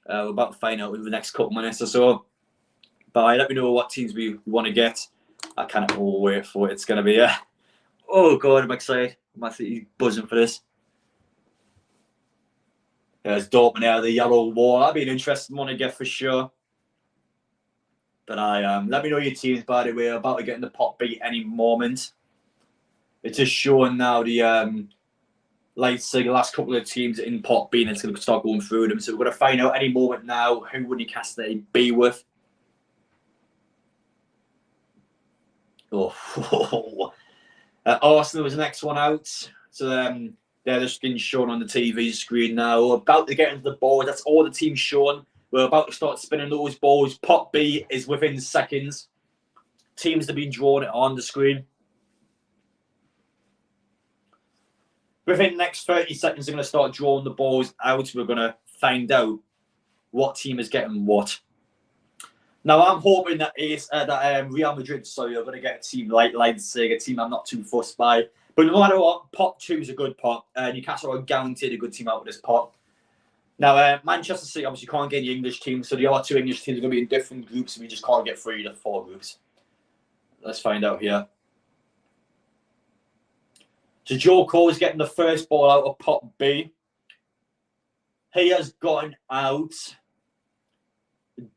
We're about to find out in the next couple minutes or so. But let me know what teams we want to get. I can't wait for it. It's going to be, oh, God, I'm excited. I'm actually buzzing for this. There's Dortmund there, the yellow wall. That'd be an interesting one to get for sure. But let me know your teams, by the way. I'm about to get in the pot B any moment. It's just showing now the the last couple of teams in pot B, and it's going to start going through them. So we're going to find out any moment now who would Newcastle be with. Oh, Arsenal was the next one out. So they're just being shown on the TV screen now. We're about to get into the board. That's all the teams shown. We're about to start spinning those balls. Pot B is within seconds. Teams have been drawn on the screen. Within the next 30 seconds, they're going to start drawing the balls out. We're going to find out what team is getting what. Now, I'm hoping that Real Madrid, are going to get a team like Leipzig, a team I'm not too fussed by. But no matter what, pot 2 is a good pot. Newcastle are guaranteed a good team out of this pot. Now, Manchester City obviously can't get any English teams, so the other 2 English teams are going to be in different groups, and we just can't get 3 to 4 groups. Let's find out here. So Joe Cole is getting the first ball out of pot B. He has gotten out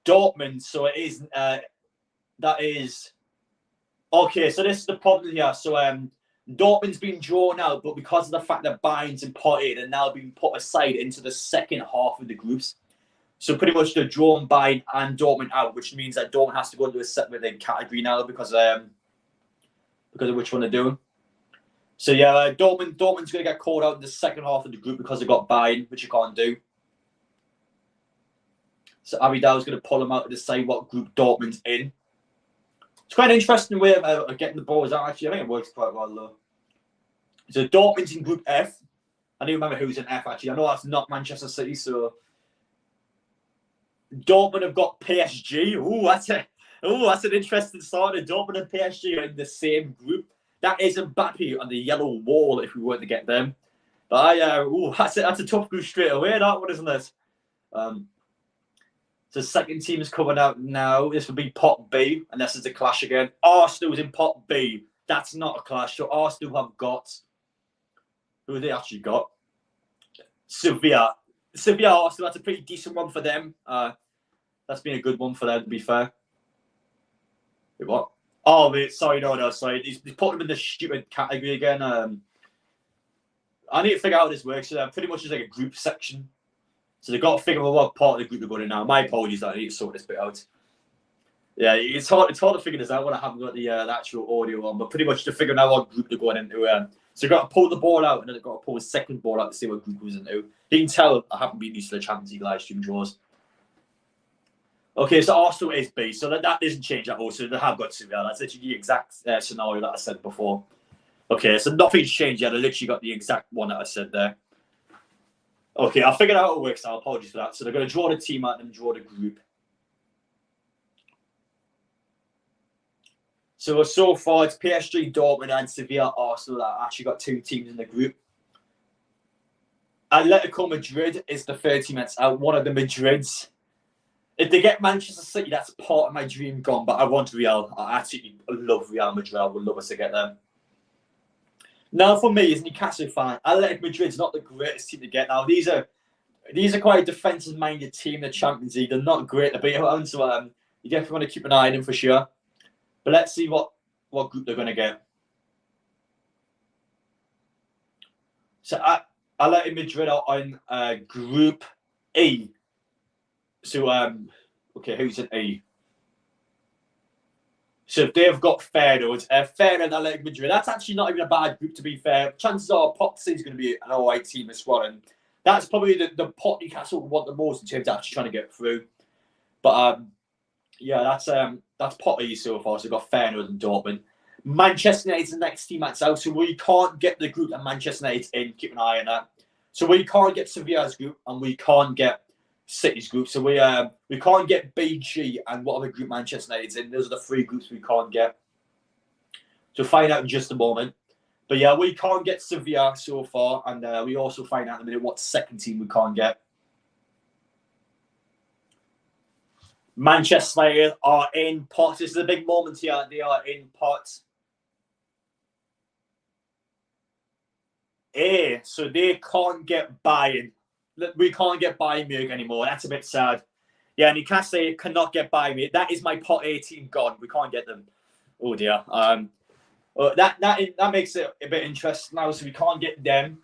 Dortmund, so it is that is okay. So this is the problem here. So Dortmund's been drawn out, but because of the fact that Bayern's in pot A, they're now being put aside into the second half of the groups. So pretty much they're drawn Bayern and Dortmund out, which means that Dortmund has to go into a separate category now because of which one they're doing. So yeah, Dortmund's going to get called out in the second half of the group because they've got Bayern, which you can't do. So Abidal's going to pull them out to decide what group Dortmund's in. It's quite an interesting way of getting the balls out, actually. I think it works quite well, though. So Dortmund's in Group F. I don't remember who's in F, actually. I know that's not Manchester City, so... Dortmund have got PSG. That's an interesting start. Dortmund and PSG are in the same group. That is Mbappe on the yellow wall if we were to get them. But that's a tough group straight away, that one, isn't it? So second team is coming out now. This would be pot B, and this is a clash again. Arsenal's in pot B. That's not a clash. So Arsenal have got... Who have they actually got? Sevilla, Arsenal, that's a pretty decent one for them. That's been a good one for them, to be fair. Wait, what? Oh, wait, sorry. He's put them in the stupid category again. I need to figure out how this works. So pretty much it's like a group section. So they've got to figure out what part of the group they're going in now. My apologies, I need to sort this bit out. Yeah, it's hard to figure this out when I haven't got the actual audio on, but pretty much to figure out what group they're going into. So you've got to pull the ball out, and then you've got to pull the second ball out to see what group goes into. You can tell I haven't been used to the Champions League live stream draws. Okay, so Arsenal is B, so that doesn't change at all. So they have got Sevilla. That's literally the exact scenario that I said before. Okay, so nothing's changed yet. I literally got the exact one that I said there. Okay, I figured out how it works now. Apologies for that. So they're going to draw the team out and draw the group. So far, it's PSG, Dortmund, and Sevilla, Arsenal that actually got 2 teams in the group. Atletico Madrid is the third team that's out. One of the Madrids. If they get Manchester City, that's part of my dream gone. But I want Real. I absolutely love Real Madrid. I would love us to get them. Now, for me, as a Newcastle fan, Atletico Madrid's not the greatest team to get. Now, these are quite a defensive-minded team in the Champions League. They're not great to beat around, so you definitely want to keep an eye on them for sure. But let's see what group they're going to get. So Atletico Madrid are on Group E. So, okay, who's in E? So they've got Feyenoord and Atletico Madrid. That's actually not even a bad group, to be fair. Chances are Pot C is going to be an alright team as well. And that's probably the pot Newcastle want the most in terms of actually trying to get through. But yeah, that's pot E so far. So we've got Feyenoord and Dortmund. Manchester United's the next team that's out. So we can't get the group that Manchester United's in. Keep an eye on that. So we can't get Sevilla's group and we can't get City's group. So we can't get BG and whatever group Manchester United's in. Those are the 3 groups we can't get. So find out in just a moment. But yeah, we can't get Sevilla so far, and we also find out in a minute what second team we can't get. Manchester United are in pot. This is a big moment here. They are in pot A, so they can't get Bayern. We can't get Bayern Munich anymore. That's a bit sad. Yeah, Newcastle cannot get Bayern Munich. That is my pot A team gone. We can't get them. Oh dear. That makes it a bit interesting now. So we can't get them.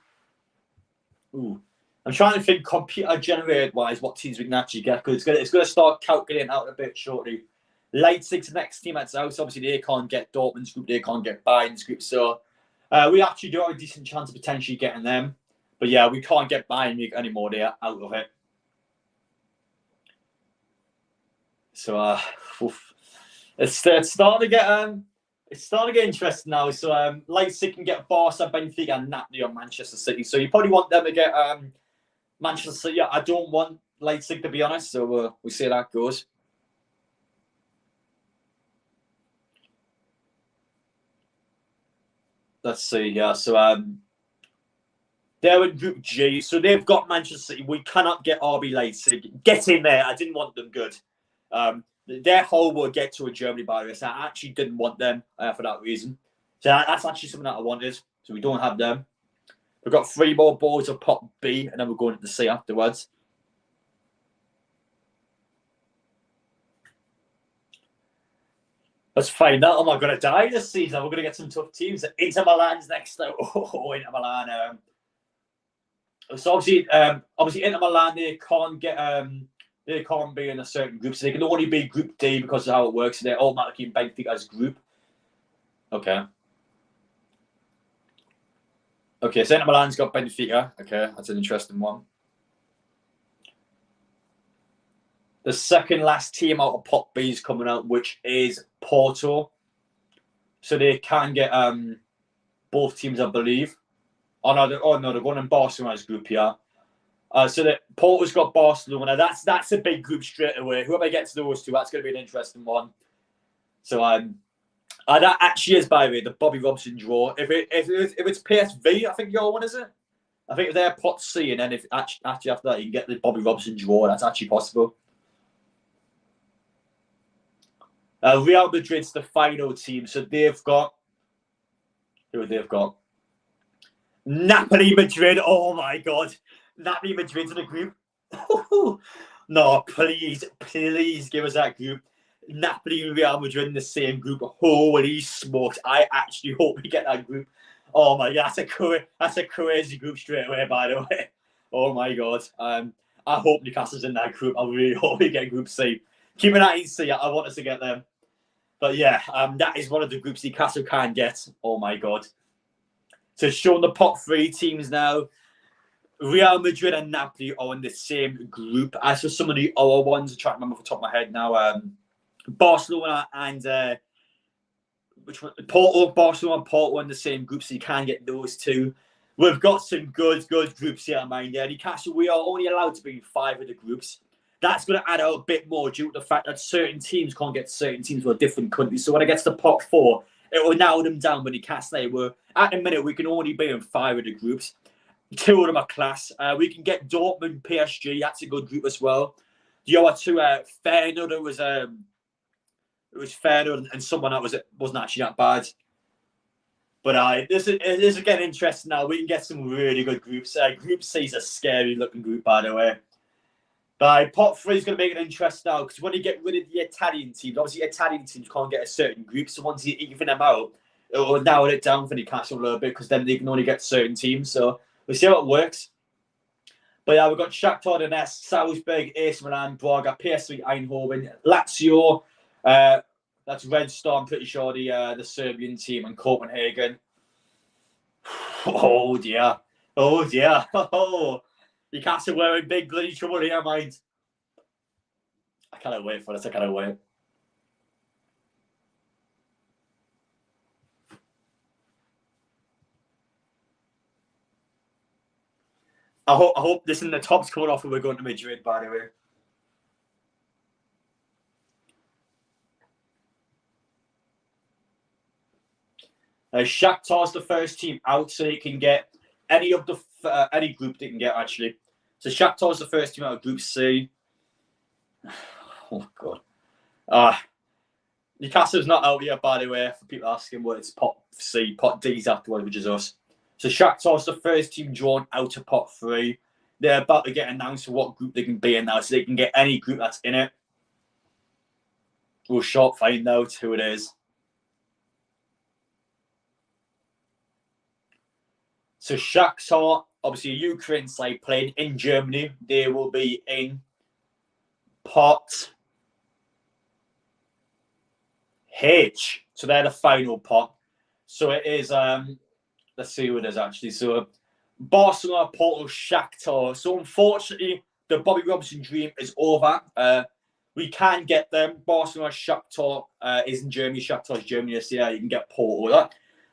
Ooh, I'm trying to think computer generated wise what teams we can actually get, because it's going to start calculating out a bit shortly. Leipzig's the next team that's out. So obviously they can't get Dortmund's group. They can't get Bayern's group. So we actually do have a decent chance of potentially getting them. But yeah, we can't get Bayern Munich anymore. They're out of it. So it's starting to get interesting now. So Leipzig can get Barca, Benfica, and Napoli on Manchester City. So you probably want them to get Manchester City. I don't want Leipzig, to be honest. So we'll see how that goes. Let's see. Yeah. So they're in Group G. So they've got Manchester City. We cannot get RB Leipzig. Get in there. I didn't want them good. Their whole will get to a Germany virus. I actually didn't want them for that reason. So that's actually something that I wanted. So we don't have them. We've got 3 more balls of pot B, and then we're going to the C afterwards. Let's find out. Am I going to die this season? We're going to get some tough teams. Inter Milan's next. Oh, Inter Milan. So obviously Inter Milan, they can't get they can't be in a certain group, so they can only be Group D because of how it works. So they're automatically in Benfica's group. Okay. Okay, so Inter Milan's got Benfica. Okay, that's an interesting one. The second last team out of pot B is coming out, which is Porto. So they can get both teams, I believe. Oh no, they're going in Barcelona's group here. So that Porto's got Barcelona. That's a big group straight away. Whoever gets those 2, that's going to be an interesting one. So that actually is, by the way, the Bobby Robson draw. If it's PSV, I think your one, is it? I think if they're pot C, and then if actually after that you can get the Bobby Robson draw, that's actually possible. Real Madrid's the final team, so they've got Napoli Madrid. Oh my God, Napoli Madrid's in a group. No, please give us that group. Napoli and Real Madrid in the same group. Holy smokes! I actually hope we get that group. Oh my God, that's a crazy group straight away. By the way, oh my God. I hope Newcastle's in that group. I really hope we get Group C. keep an eye and see. I want us to get them. But yeah, that is one of the groups Newcastle can get. Oh my God. So showing the top 3 teams now. Real Madrid and Napoli are in the same group. As for some of the other ones, I'm trying to remember off the top of my head now. Barcelona and which one? Barcelona and Porto are in the same group, so you can get those 2. We've got some good groups here, mind. Newcastle, we are only allowed to be in 5 of the groups. That's going to add out a bit more due to the fact that certain teams can't get certain teams from different countries. So when it gets to top 4, it will narrow them down when Newcastle were. At the minute, we can only be in 5 of the groups. 2 of them are class. We can get Dortmund, PSG. That's a good group as well. The other 2, Feyenoord, it was Feyenoord and someone that wasn't actually that bad. But this is getting interesting now. We can get some really good groups. Group C is a scary looking group, by the way. But pot 3 is going to make it interesting now because when you get rid of the Italian teams, obviously Italian teams can't get a certain group. So once you even them out, it will narrow it down for Newcastle a little bit because then they can only get certain teams. So we'll see how it works. But yeah, we've got Shakhtar Donetsk, Salzburg, AC Milan, Braga, PSV Eindhoven, Lazio. That's Red Star, I'm pretty sure, the Serbian team, and Copenhagen. Oh dear. Oh dear. Oh, Newcastle were in big bloody trouble here, mind. I cannot wait for this. I cannot wait. I hope this in the top's coming off and we're going to Madrid, by the way. Shakhtar's the first team out, so you can get any of the any group they can get actually. So Shakhtar's the first team out of Group C. Oh God. Newcastle's not out yet, by the way, for people asking what it's pot C, pot D's afterwards, which is us. So Shakhtar's the first team drawn out of pot 3. They're about to get announced what group they can be in now, so they can get any group that's in it. We'll short find out who it is. So Shakhtar, obviously a Ukraine side playing in Germany. They will be in pot H. So they're the final pot. So it is, let's see who it is actually. So Barcelona, Porto, Shakhtar. So unfortunately, the Bobby Robson dream is over. We can get them. Barcelona, Shakhtar is in Germany. Shakhtar is Germany. So yeah, you can get Porto.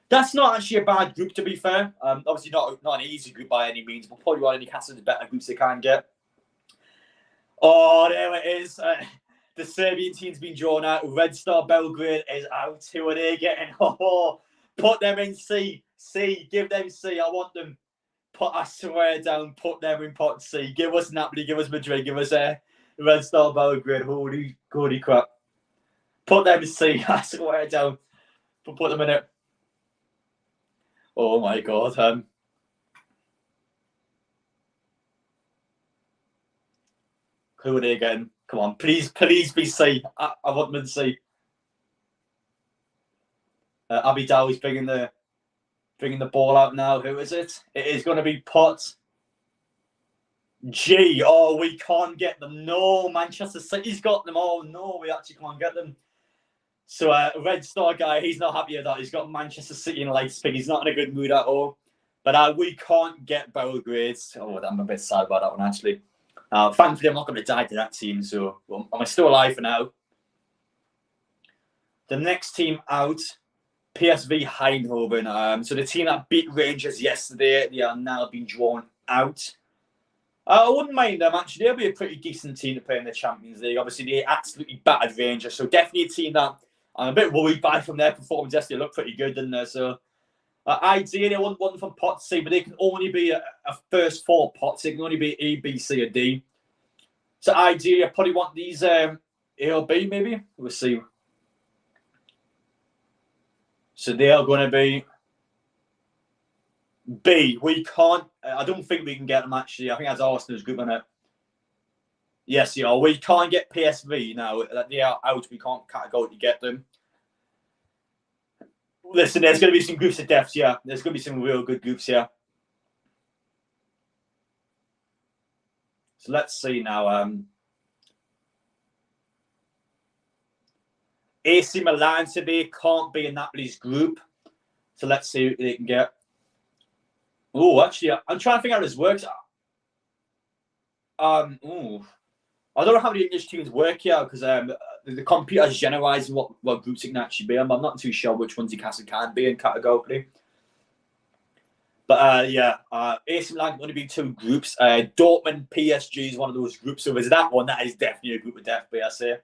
That's not actually a bad group, to be fair. Obviously, not an easy group by any means, but probably one of Newcastle's better groups they can get. Oh, there it is. The Serbian team's been drawn out. Red Star Belgrade is out. Who are they getting? Oh, put them in C. C. Give them C. I want them. I swear down. Put them in pot C. Give us Napoli. Give us Madrid. Give us Red Star Belgrade. Holy crap. Put them in C. I swear down. Put them in it. Oh my God. Who are they again? Come on, please be C. I want them to C. Abby Dowie's bringing the ball out now. Who is it? It is going to be pot G. Oh, we can't get them. No, Manchester City's got them. Oh no, we actually can't get them. So Red Star guy, he's not happy with that. He's got Manchester City in a light spin. He's not in a good mood at all. But we can't get Belgrade. Oh, I'm a bit sad about that one actually. Thankfully, I'm not going to die to that team, so I'm still alive for now. The next team out, PSV Eindhoven. So the team that beat Rangers yesterday, they are now being drawn out. I wouldn't mind them, actually. They'll be a pretty decent team to play in the Champions League. Obviously, they absolutely battered Rangers, so definitely a team that I'm a bit worried by from their performance yesterday. They look pretty good, didn't they? So ideally, I want one from pot C, but they can only be a first 4 pots. They can only be A, B, C, or D. So ideally, I probably want these A or B, maybe. We'll see. So they are going to be B. We can't. I don't think we can get them actually. I think that's Arsenal's group on it. Yes, yeah. We can't get PSV now. They are out. We can't categorically get them. Listen, there's going to be some groups of deaths. Yeah, there's going to be some real good groups here. So let's see now. AC Milan today can't be in Napoli's group. So let's see who they can get. Oh, actually, I'm trying to figure out how this works. I don't know how the English teams work here because the computer's generalising what groups it can actually be in, but I'm not too sure which ones Newcastle can be in categorically. But AC Milan can only be 2 groups. Dortmund PSG is one of those groups. So if there's that one, that is definitely a group of death, I say.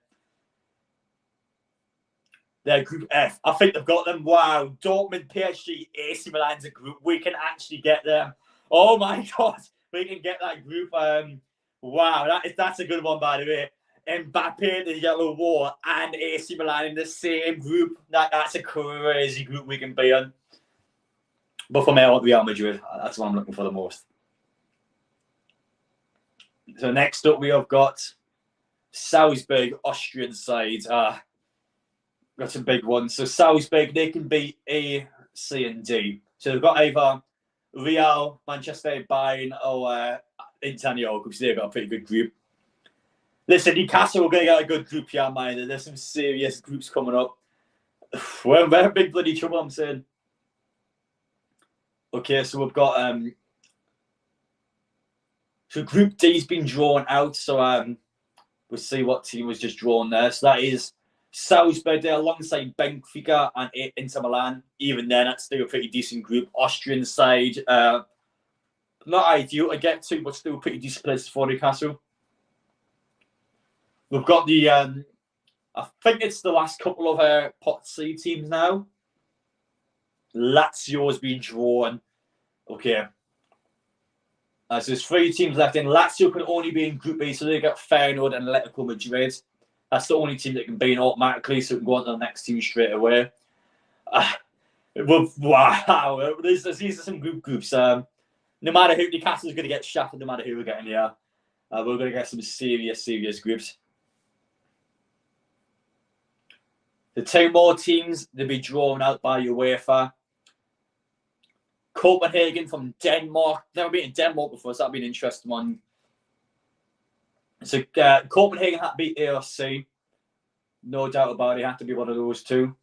They're Group F. I think they've got them. Wow. Dortmund, PSG, AC Milan's a group. We can actually get them. Oh my God. We can get that group. Wow. That's a good one, by the way. Mbappe, the Yellow Wall, and AC Milan in the same group. That's a crazy group we can be in. But for me, I want Real Madrid. That's what I'm looking for the most. So next up, we have got Salzburg, Austrian side. Got some big ones. So Salzburg, they can beat A, C, and D. So they've got either Real, Manchester, Bayern, or Inter because they've got a pretty good group. Listen, Newcastle are going to get a good group here, man. There's some serious groups coming up. We're in big bloody trouble, I'm saying. Okay, so we've got so Group D's been drawn out. So we'll see what team was just drawn there. So that is Salzburg there alongside Benfica and Inter Milan. Even then, that's still a pretty decent group. Austrian side, not ideal to get to, but still a pretty decent place for Newcastle. We've got the, I think it's the last couple of Pot C teams now. Lazio's been drawn. Okay. So there's 3 teams left in. Lazio can only be in Group B, so they got Feyenoord and Atletico Madrid. That's the only team that can be in automatically, so we can go on to the next team straight away. Wow, these are some groups. No matter who, Newcastle's going to get shafted, no matter who we're getting here. We're going to get some serious groups. The 2 more teams, they'll be drawn out by UEFA. Copenhagen from Denmark. Never been in Denmark before, so that'll be an interesting one. So Copenhagen had to beat AFC. No doubt about it. It had to be one of those 2.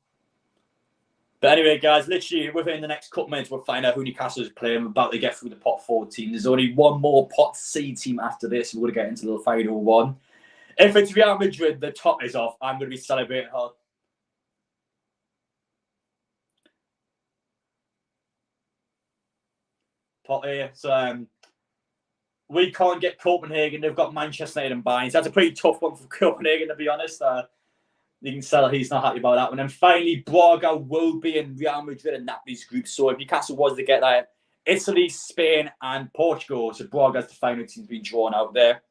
But anyway, guys, literally within the next couple minutes, we'll find out who Newcastle is playing. We're about to get through the Pot 4 team. There's only one more Pot C team after this. We're going to get into the final one. If it's Real Madrid, the top is off. I'm going to be celebrating hard. Pot A. So we can't get Copenhagen. They've got Manchester United and Bayern. So that's a pretty tough one for Copenhagen, to be honest. You can tell he's not happy about that one. And finally, Braga will be in Real Madrid and Napoli's group. So if Newcastle was to get that, Italy, Spain, and Portugal. So Braga's the final team's been drawn out there.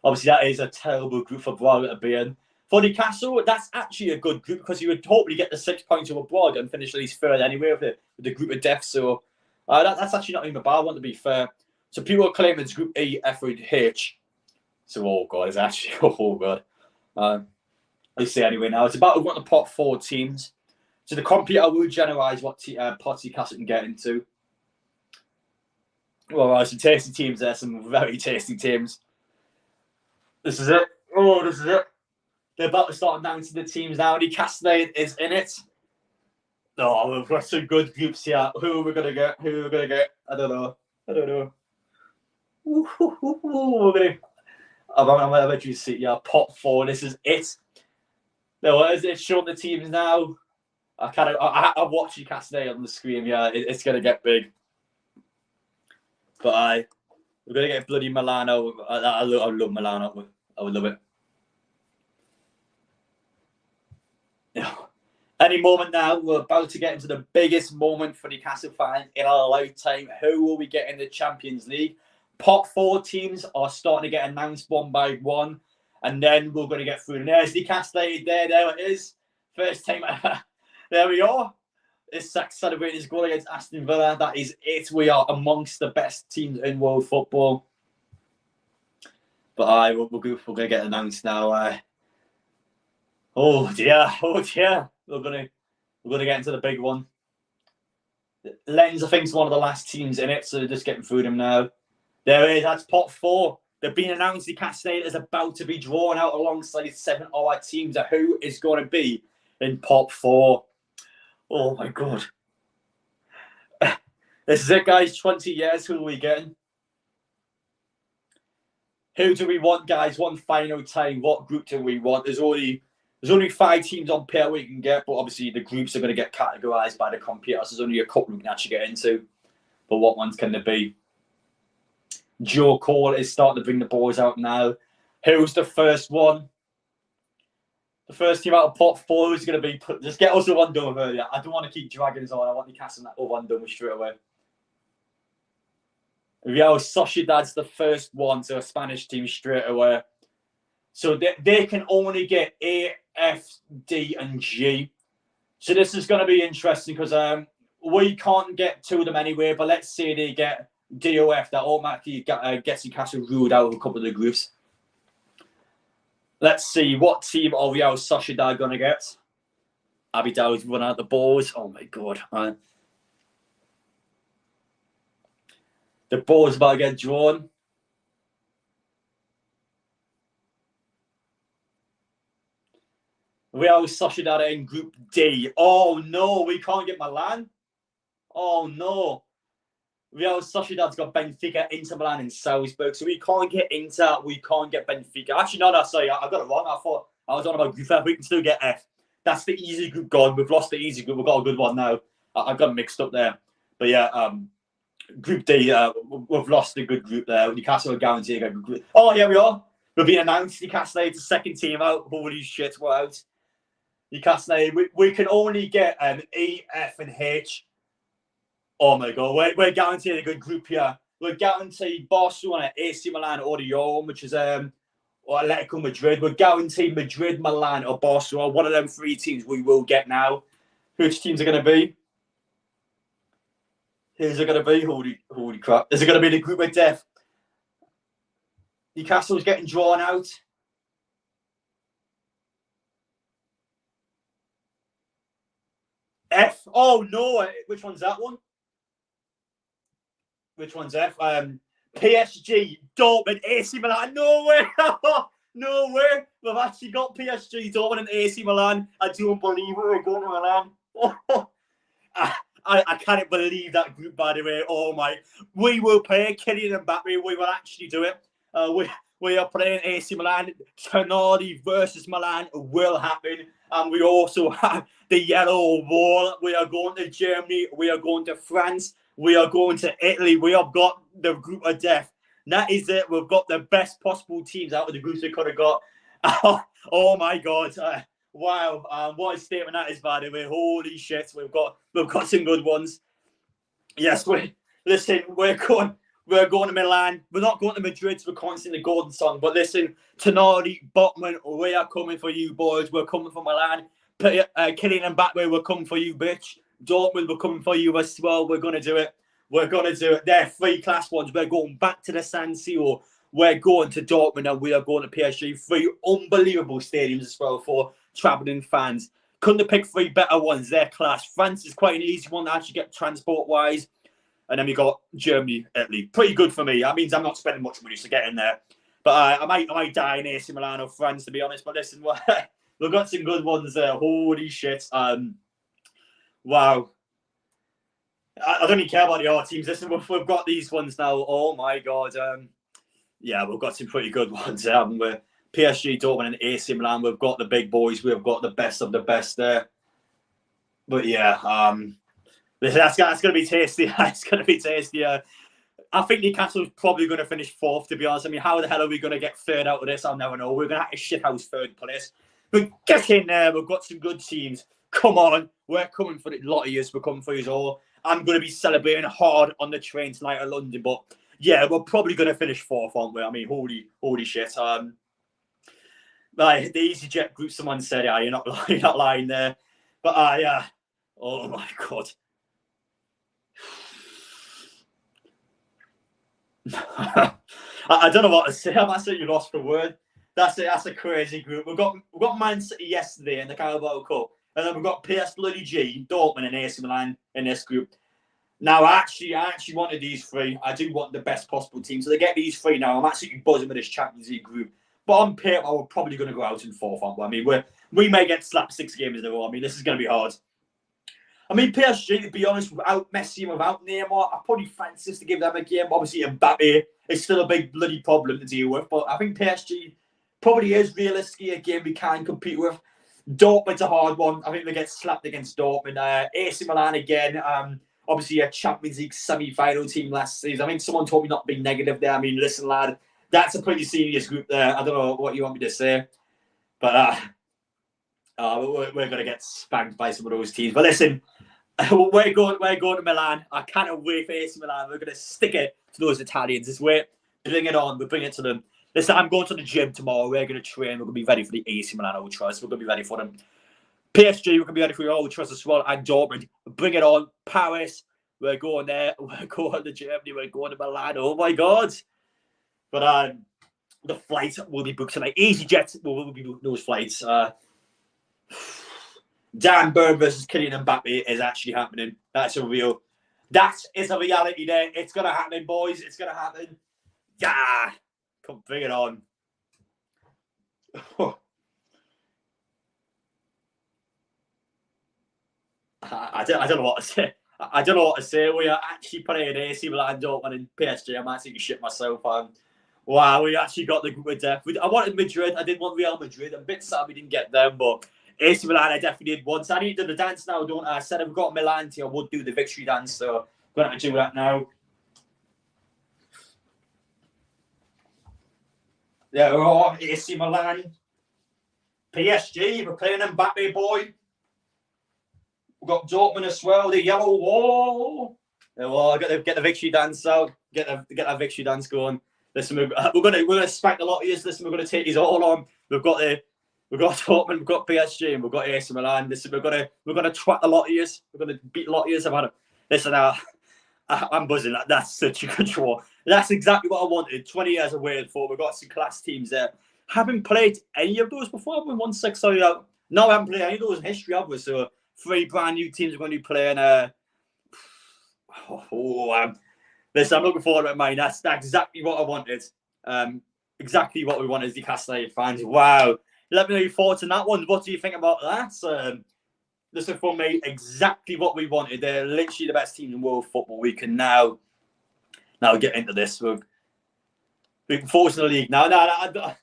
Obviously, that is a terrible group for Braga to be in. For Newcastle, that's actually a good group because you would hopefully get the 6 points over Braga and finish at least third anyway with the group of death. So that's actually not even a bad one, to be fair. So people are claiming it's Group E, F, and H. So, oh God, it's actually, oh God. Let's see anyway now. It's about one of the Pot 4 teams. So the computer will generalise what pots Newcastle can get into. Well, some tasty teams there, some very tasty teams. This is it. Oh, this is it. They're about to start announcing the teams now. Newcastle is in it. Oh, we've got some good groups here. Who are we going to get? I don't know. I'm going to see Pot 4. This is it. No, it's showing the teams now. I watch Newcastle on the screen. Yeah, it's going to get big. But we're going to get bloody Milano. I love Milano. I would love it. Yeah. Any moment now, we're about to get into the biggest moment for Newcastle fans in our lifetime. Who will we get in the Champions League? Pot 4 teams are starting to get announced one by one. And then we're going to get through. And there's Newcastle there. There it is. First time. There we are. It's celebrating his goal against Aston Villa. That is it. We are amongst the best teams in world football. But we're going to get announced now. Oh dear. We're going to get into the big one. Lens, I think, is one of the last teams in it, so they're just getting through them now. There it is. That's Pot 4. They've been announced Newcastle United is about to be drawn out alongside 7 other teams. Who is going to be in pot 4? Oh my God. This is it, guys. 20 years. Who are we getting? Who do we want, guys? One final time. What group do we want? There's only 5 teams on pair we can get, but obviously the groups are going to get categorised by the computers. There's only a couple we can actually get into. But what ones can there be? Joe Cole is starting to bring the balls out now. Who's the first one? The first team out of pot 4 is going to be... Just get us the one done with earlier. I don't want to keep dragging us on. I want Newcastle that one done with straight away. Real Sociedad's the first one to a Spanish team straight away. So they can only get A, F, D, and G. So this is going to be interesting because we can't get 2 of them anyway. But let's say they get D O F, that automatically gets Newcastle ruled out of a couple of the groups. Let's see what team are Real Sociedad going to get. Abidal's run out the balls. Oh my God. The ball's about to get drawn. Real Sociedad are in Group D. Oh no, we can't get Milan. Oh no. Real Sociedad's got Benfica, Inter Milan, and Salzburg. So we can't get Inter, we can't get Benfica. Actually, no, sorry, I got it wrong. I thought I was on about Group F. We can still get F. That's the easy group gone. We've lost the easy group. We've got a good one now. I got mixed up there. But yeah, Group D, we've lost a good group there. Newcastle are guaranteed a good group. Oh, here we are. We've been announced. Newcastle United, second team out. Holy shit, we're out. Newcastle United, we can only get E, F, and H. Oh my God, we're guaranteed a good group here. We're guaranteed Barcelona, AC Milan, or the Euro, which is or Atletico Madrid. We're guaranteed Madrid, Milan, or Barcelona. One of them 3 teams we will get now. Which teams are going to be? Who's it going to be? Holy crap. Is it going to be the group of death? Newcastle's getting drawn out. F. Oh no, which one's that one? Which one's F? PSG, Dortmund, AC Milan. No way! No way! We've actually got PSG, Dortmund, and AC Milan. I don't believe it. We're going to Milan. I can't believe that group, by the way. Oh my! We will play Kylian Mbappe. We will actually do it. We are playing AC Milan. Tonali versus Milan will happen. And we also have the yellow wall. We are going to Germany. We are going to France. We are going to Italy. We have got the group of death. That is it. We've got the best possible teams out of the groups we could have got. Oh my God. Wow. What a statement that is, by the way. Holy shit. We've got some good ones. Yes, we're going to Milan. We're not going to Madrid, so we can't sing the golden song. But listen, Tonali, Botman, we are coming for you, boys. We're coming for Milan. Kylian Mbappe, we're coming for you, bitch. Dortmund, we're coming for you as well. We're going to do it. We're going to do it. They're 3 class ones. We're going back to the San Siro. We're going to Dortmund and we are going to PSG. 3 unbelievable stadiums as well for travelling fans. Couldn't have picked 3 better ones. They're class. France is quite an easy one to actually get transport-wise. And then we got Germany, Italy. Pretty good for me. That means I'm not spending much money to get in there. But I might die in AC Milan or France, to be honest. But listen, we've got some good ones there. Holy shit. Wow. I don't even care about the other teams. Listen, we've got these ones now. Oh, my God. Yeah, we've got some pretty good ones, haven't we? PSG, Dortmund, and AC Milan. We've got the big boys. We've got the best of the best there. But, yeah, that's going to be tasty. It's going to be tasty. I think Newcastle's probably going to finish 4th, to be honest. I mean, how the hell are we going to get 3rd out of this? I'll never know. We're going to have to shithouse 3rd place. But get in there. We've got some good teams. Come on. We're coming for a lot of years. We're coming for you all. I'm going to be celebrating hard on the train tonight to London. But, yeah, we're probably going to finish 4th, aren't we? I mean, holy shit. Like, the EasyJet group, someone said, yeah, you're not lying there. But, yeah. Oh, my God. I don't know what to say. I'm absolutely lost for word. That's a crazy group. We've got Man City yesterday in the Carabao Cup, and then we've got PSG, Dortmund, and AC Milan in this group. Now, I actually wanted these three. I do want the best possible team. So they get these three now. I'm absolutely buzzing with this Champions League group. But on paper, we're probably going to go out in fourth, aren't we? I mean, we may get slapped 6 games in a row. I mean, this is going to be hard. I mean, PSG, to be honest, without Messi and without Neymar, I probably fancy us to give them a game. Obviously, Mbappe is still a big bloody problem to deal with. But I think PSG probably is realistically a game we can compete with. Dortmund's a hard one. I think they get slapped against Dortmund. AC Milan again. Obviously, a Champions League semi-final team last season. I think someone told me not to be negative there. I mean, listen, lad, that's a pretty serious group there. I don't know what you want me to say. But we're going to get spanked by some of those teams. But listen, we're going to Milan. I can't wait for AC Milan. We're going to stick it to those Italians. This way, bring it on. We'll bring it to them. Listen, I'm going to the gym tomorrow. We're going to train. We're going to be ready for the AC Milan Ultras. We're going to be ready for them. PSG, we're going to be ready for your Ultras as well. And Dortmund, bring it on. Paris, we're going there. We're going to Germany. We're going to Milan. Oh, my God. But the flight will be booked tonight. EasyJet will be booking those flights. Dan Burn versus Kylian Mbappe is actually happening. That is a reality there. It's going to happen, boys. It's going to happen. Yeah. Come, bring it on. I don't know what to say. I don't know what to say. We are actually playing AC Milan, Dortmund, and PSG. I'm actually shit myself. Wow, we actually got the group of death. I wanted Madrid. I didn't want Real Madrid. I'm a bit sad we didn't get them, but AC Milan, I definitely did once. I need to do the dance now, don't I? I said I've got Milan here. I would do the victory dance, so I'm going to do that now. There we are, AC Milan. PSG, we're playing Mbappe, boy. We've got Dortmund as well, the yellow wall. There we are, get the victory dance out. Get that victory dance going. Listen, we're gonna spank a lot of you. Listen, we're gonna take these all on. We've got Dortmund, we've got PSG, and we've got AC Milan. Listen, we're gonna twat a lot of you. We're gonna beat a lot of you. Listen, I'm buzzing. That's such a good draw. That's exactly what I wanted. 20 years I waited for. We've got some class teams there. Haven't played any of those before. I've been 1-6. So no, I haven't played any of those in history, have we? So 3 brand new teams are going to be playing. Listen, I'm looking forward to it, mate. That's exactly what I wanted. Exactly what we wanted as the Newcastle United fans. Wow. Let me know your thoughts on that one. What do you think about that? Listen, for me, exactly what we wanted. They're literally the best team in world football. We can now get into this. We can force in the league now.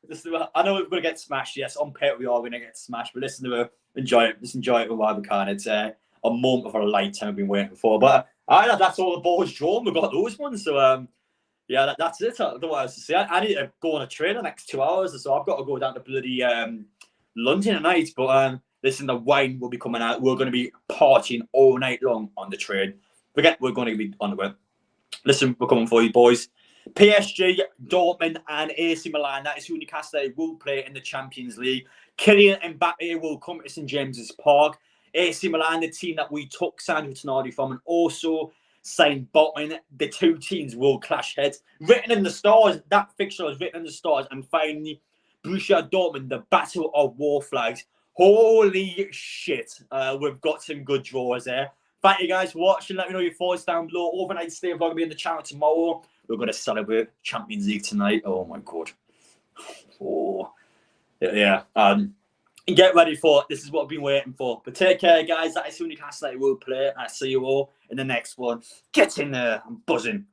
Listen, I know we're going to get smashed. Yes, on paper we are going to get smashed. But listen to it. Enjoy it. Just enjoy it while we can. It's a moment of a lifetime we've been waiting for. But that's all the balls drawn. We've got those ones. So, yeah, that's it. I don't know what else to say. I need to go on a train the next 2 hours or so. I've got to go down to bloody London tonight. But listen, the wine will be coming out. We're going to be partying all night long on the train. We're going to be on the way. Listen, we're coming for you, boys. PSG, Dortmund, and AC Milan. That is who Newcastle will play in the Champions League. Kylian Mbappe will come to St James's Park. AC Milan, the team that we took Sandro Tonali from, and also signed Botman. The 2 teams will clash heads. Written in the stars. That fixture is written in the stars. And finally, Borussia Dortmund, the battle of war flags. Holy shit. We've got some good draws there. Thank you guys for watching. Let me know your thoughts down below. Overnight stay vlog will be in the channel tomorrow. We're going to celebrate Champions League tonight. Oh, my God. Oh, yeah. Get ready for it. This is what I've been waiting for. But take care, guys. That is who Newcastle will play. I'll see you all in the next one. Get in there. I'm buzzing.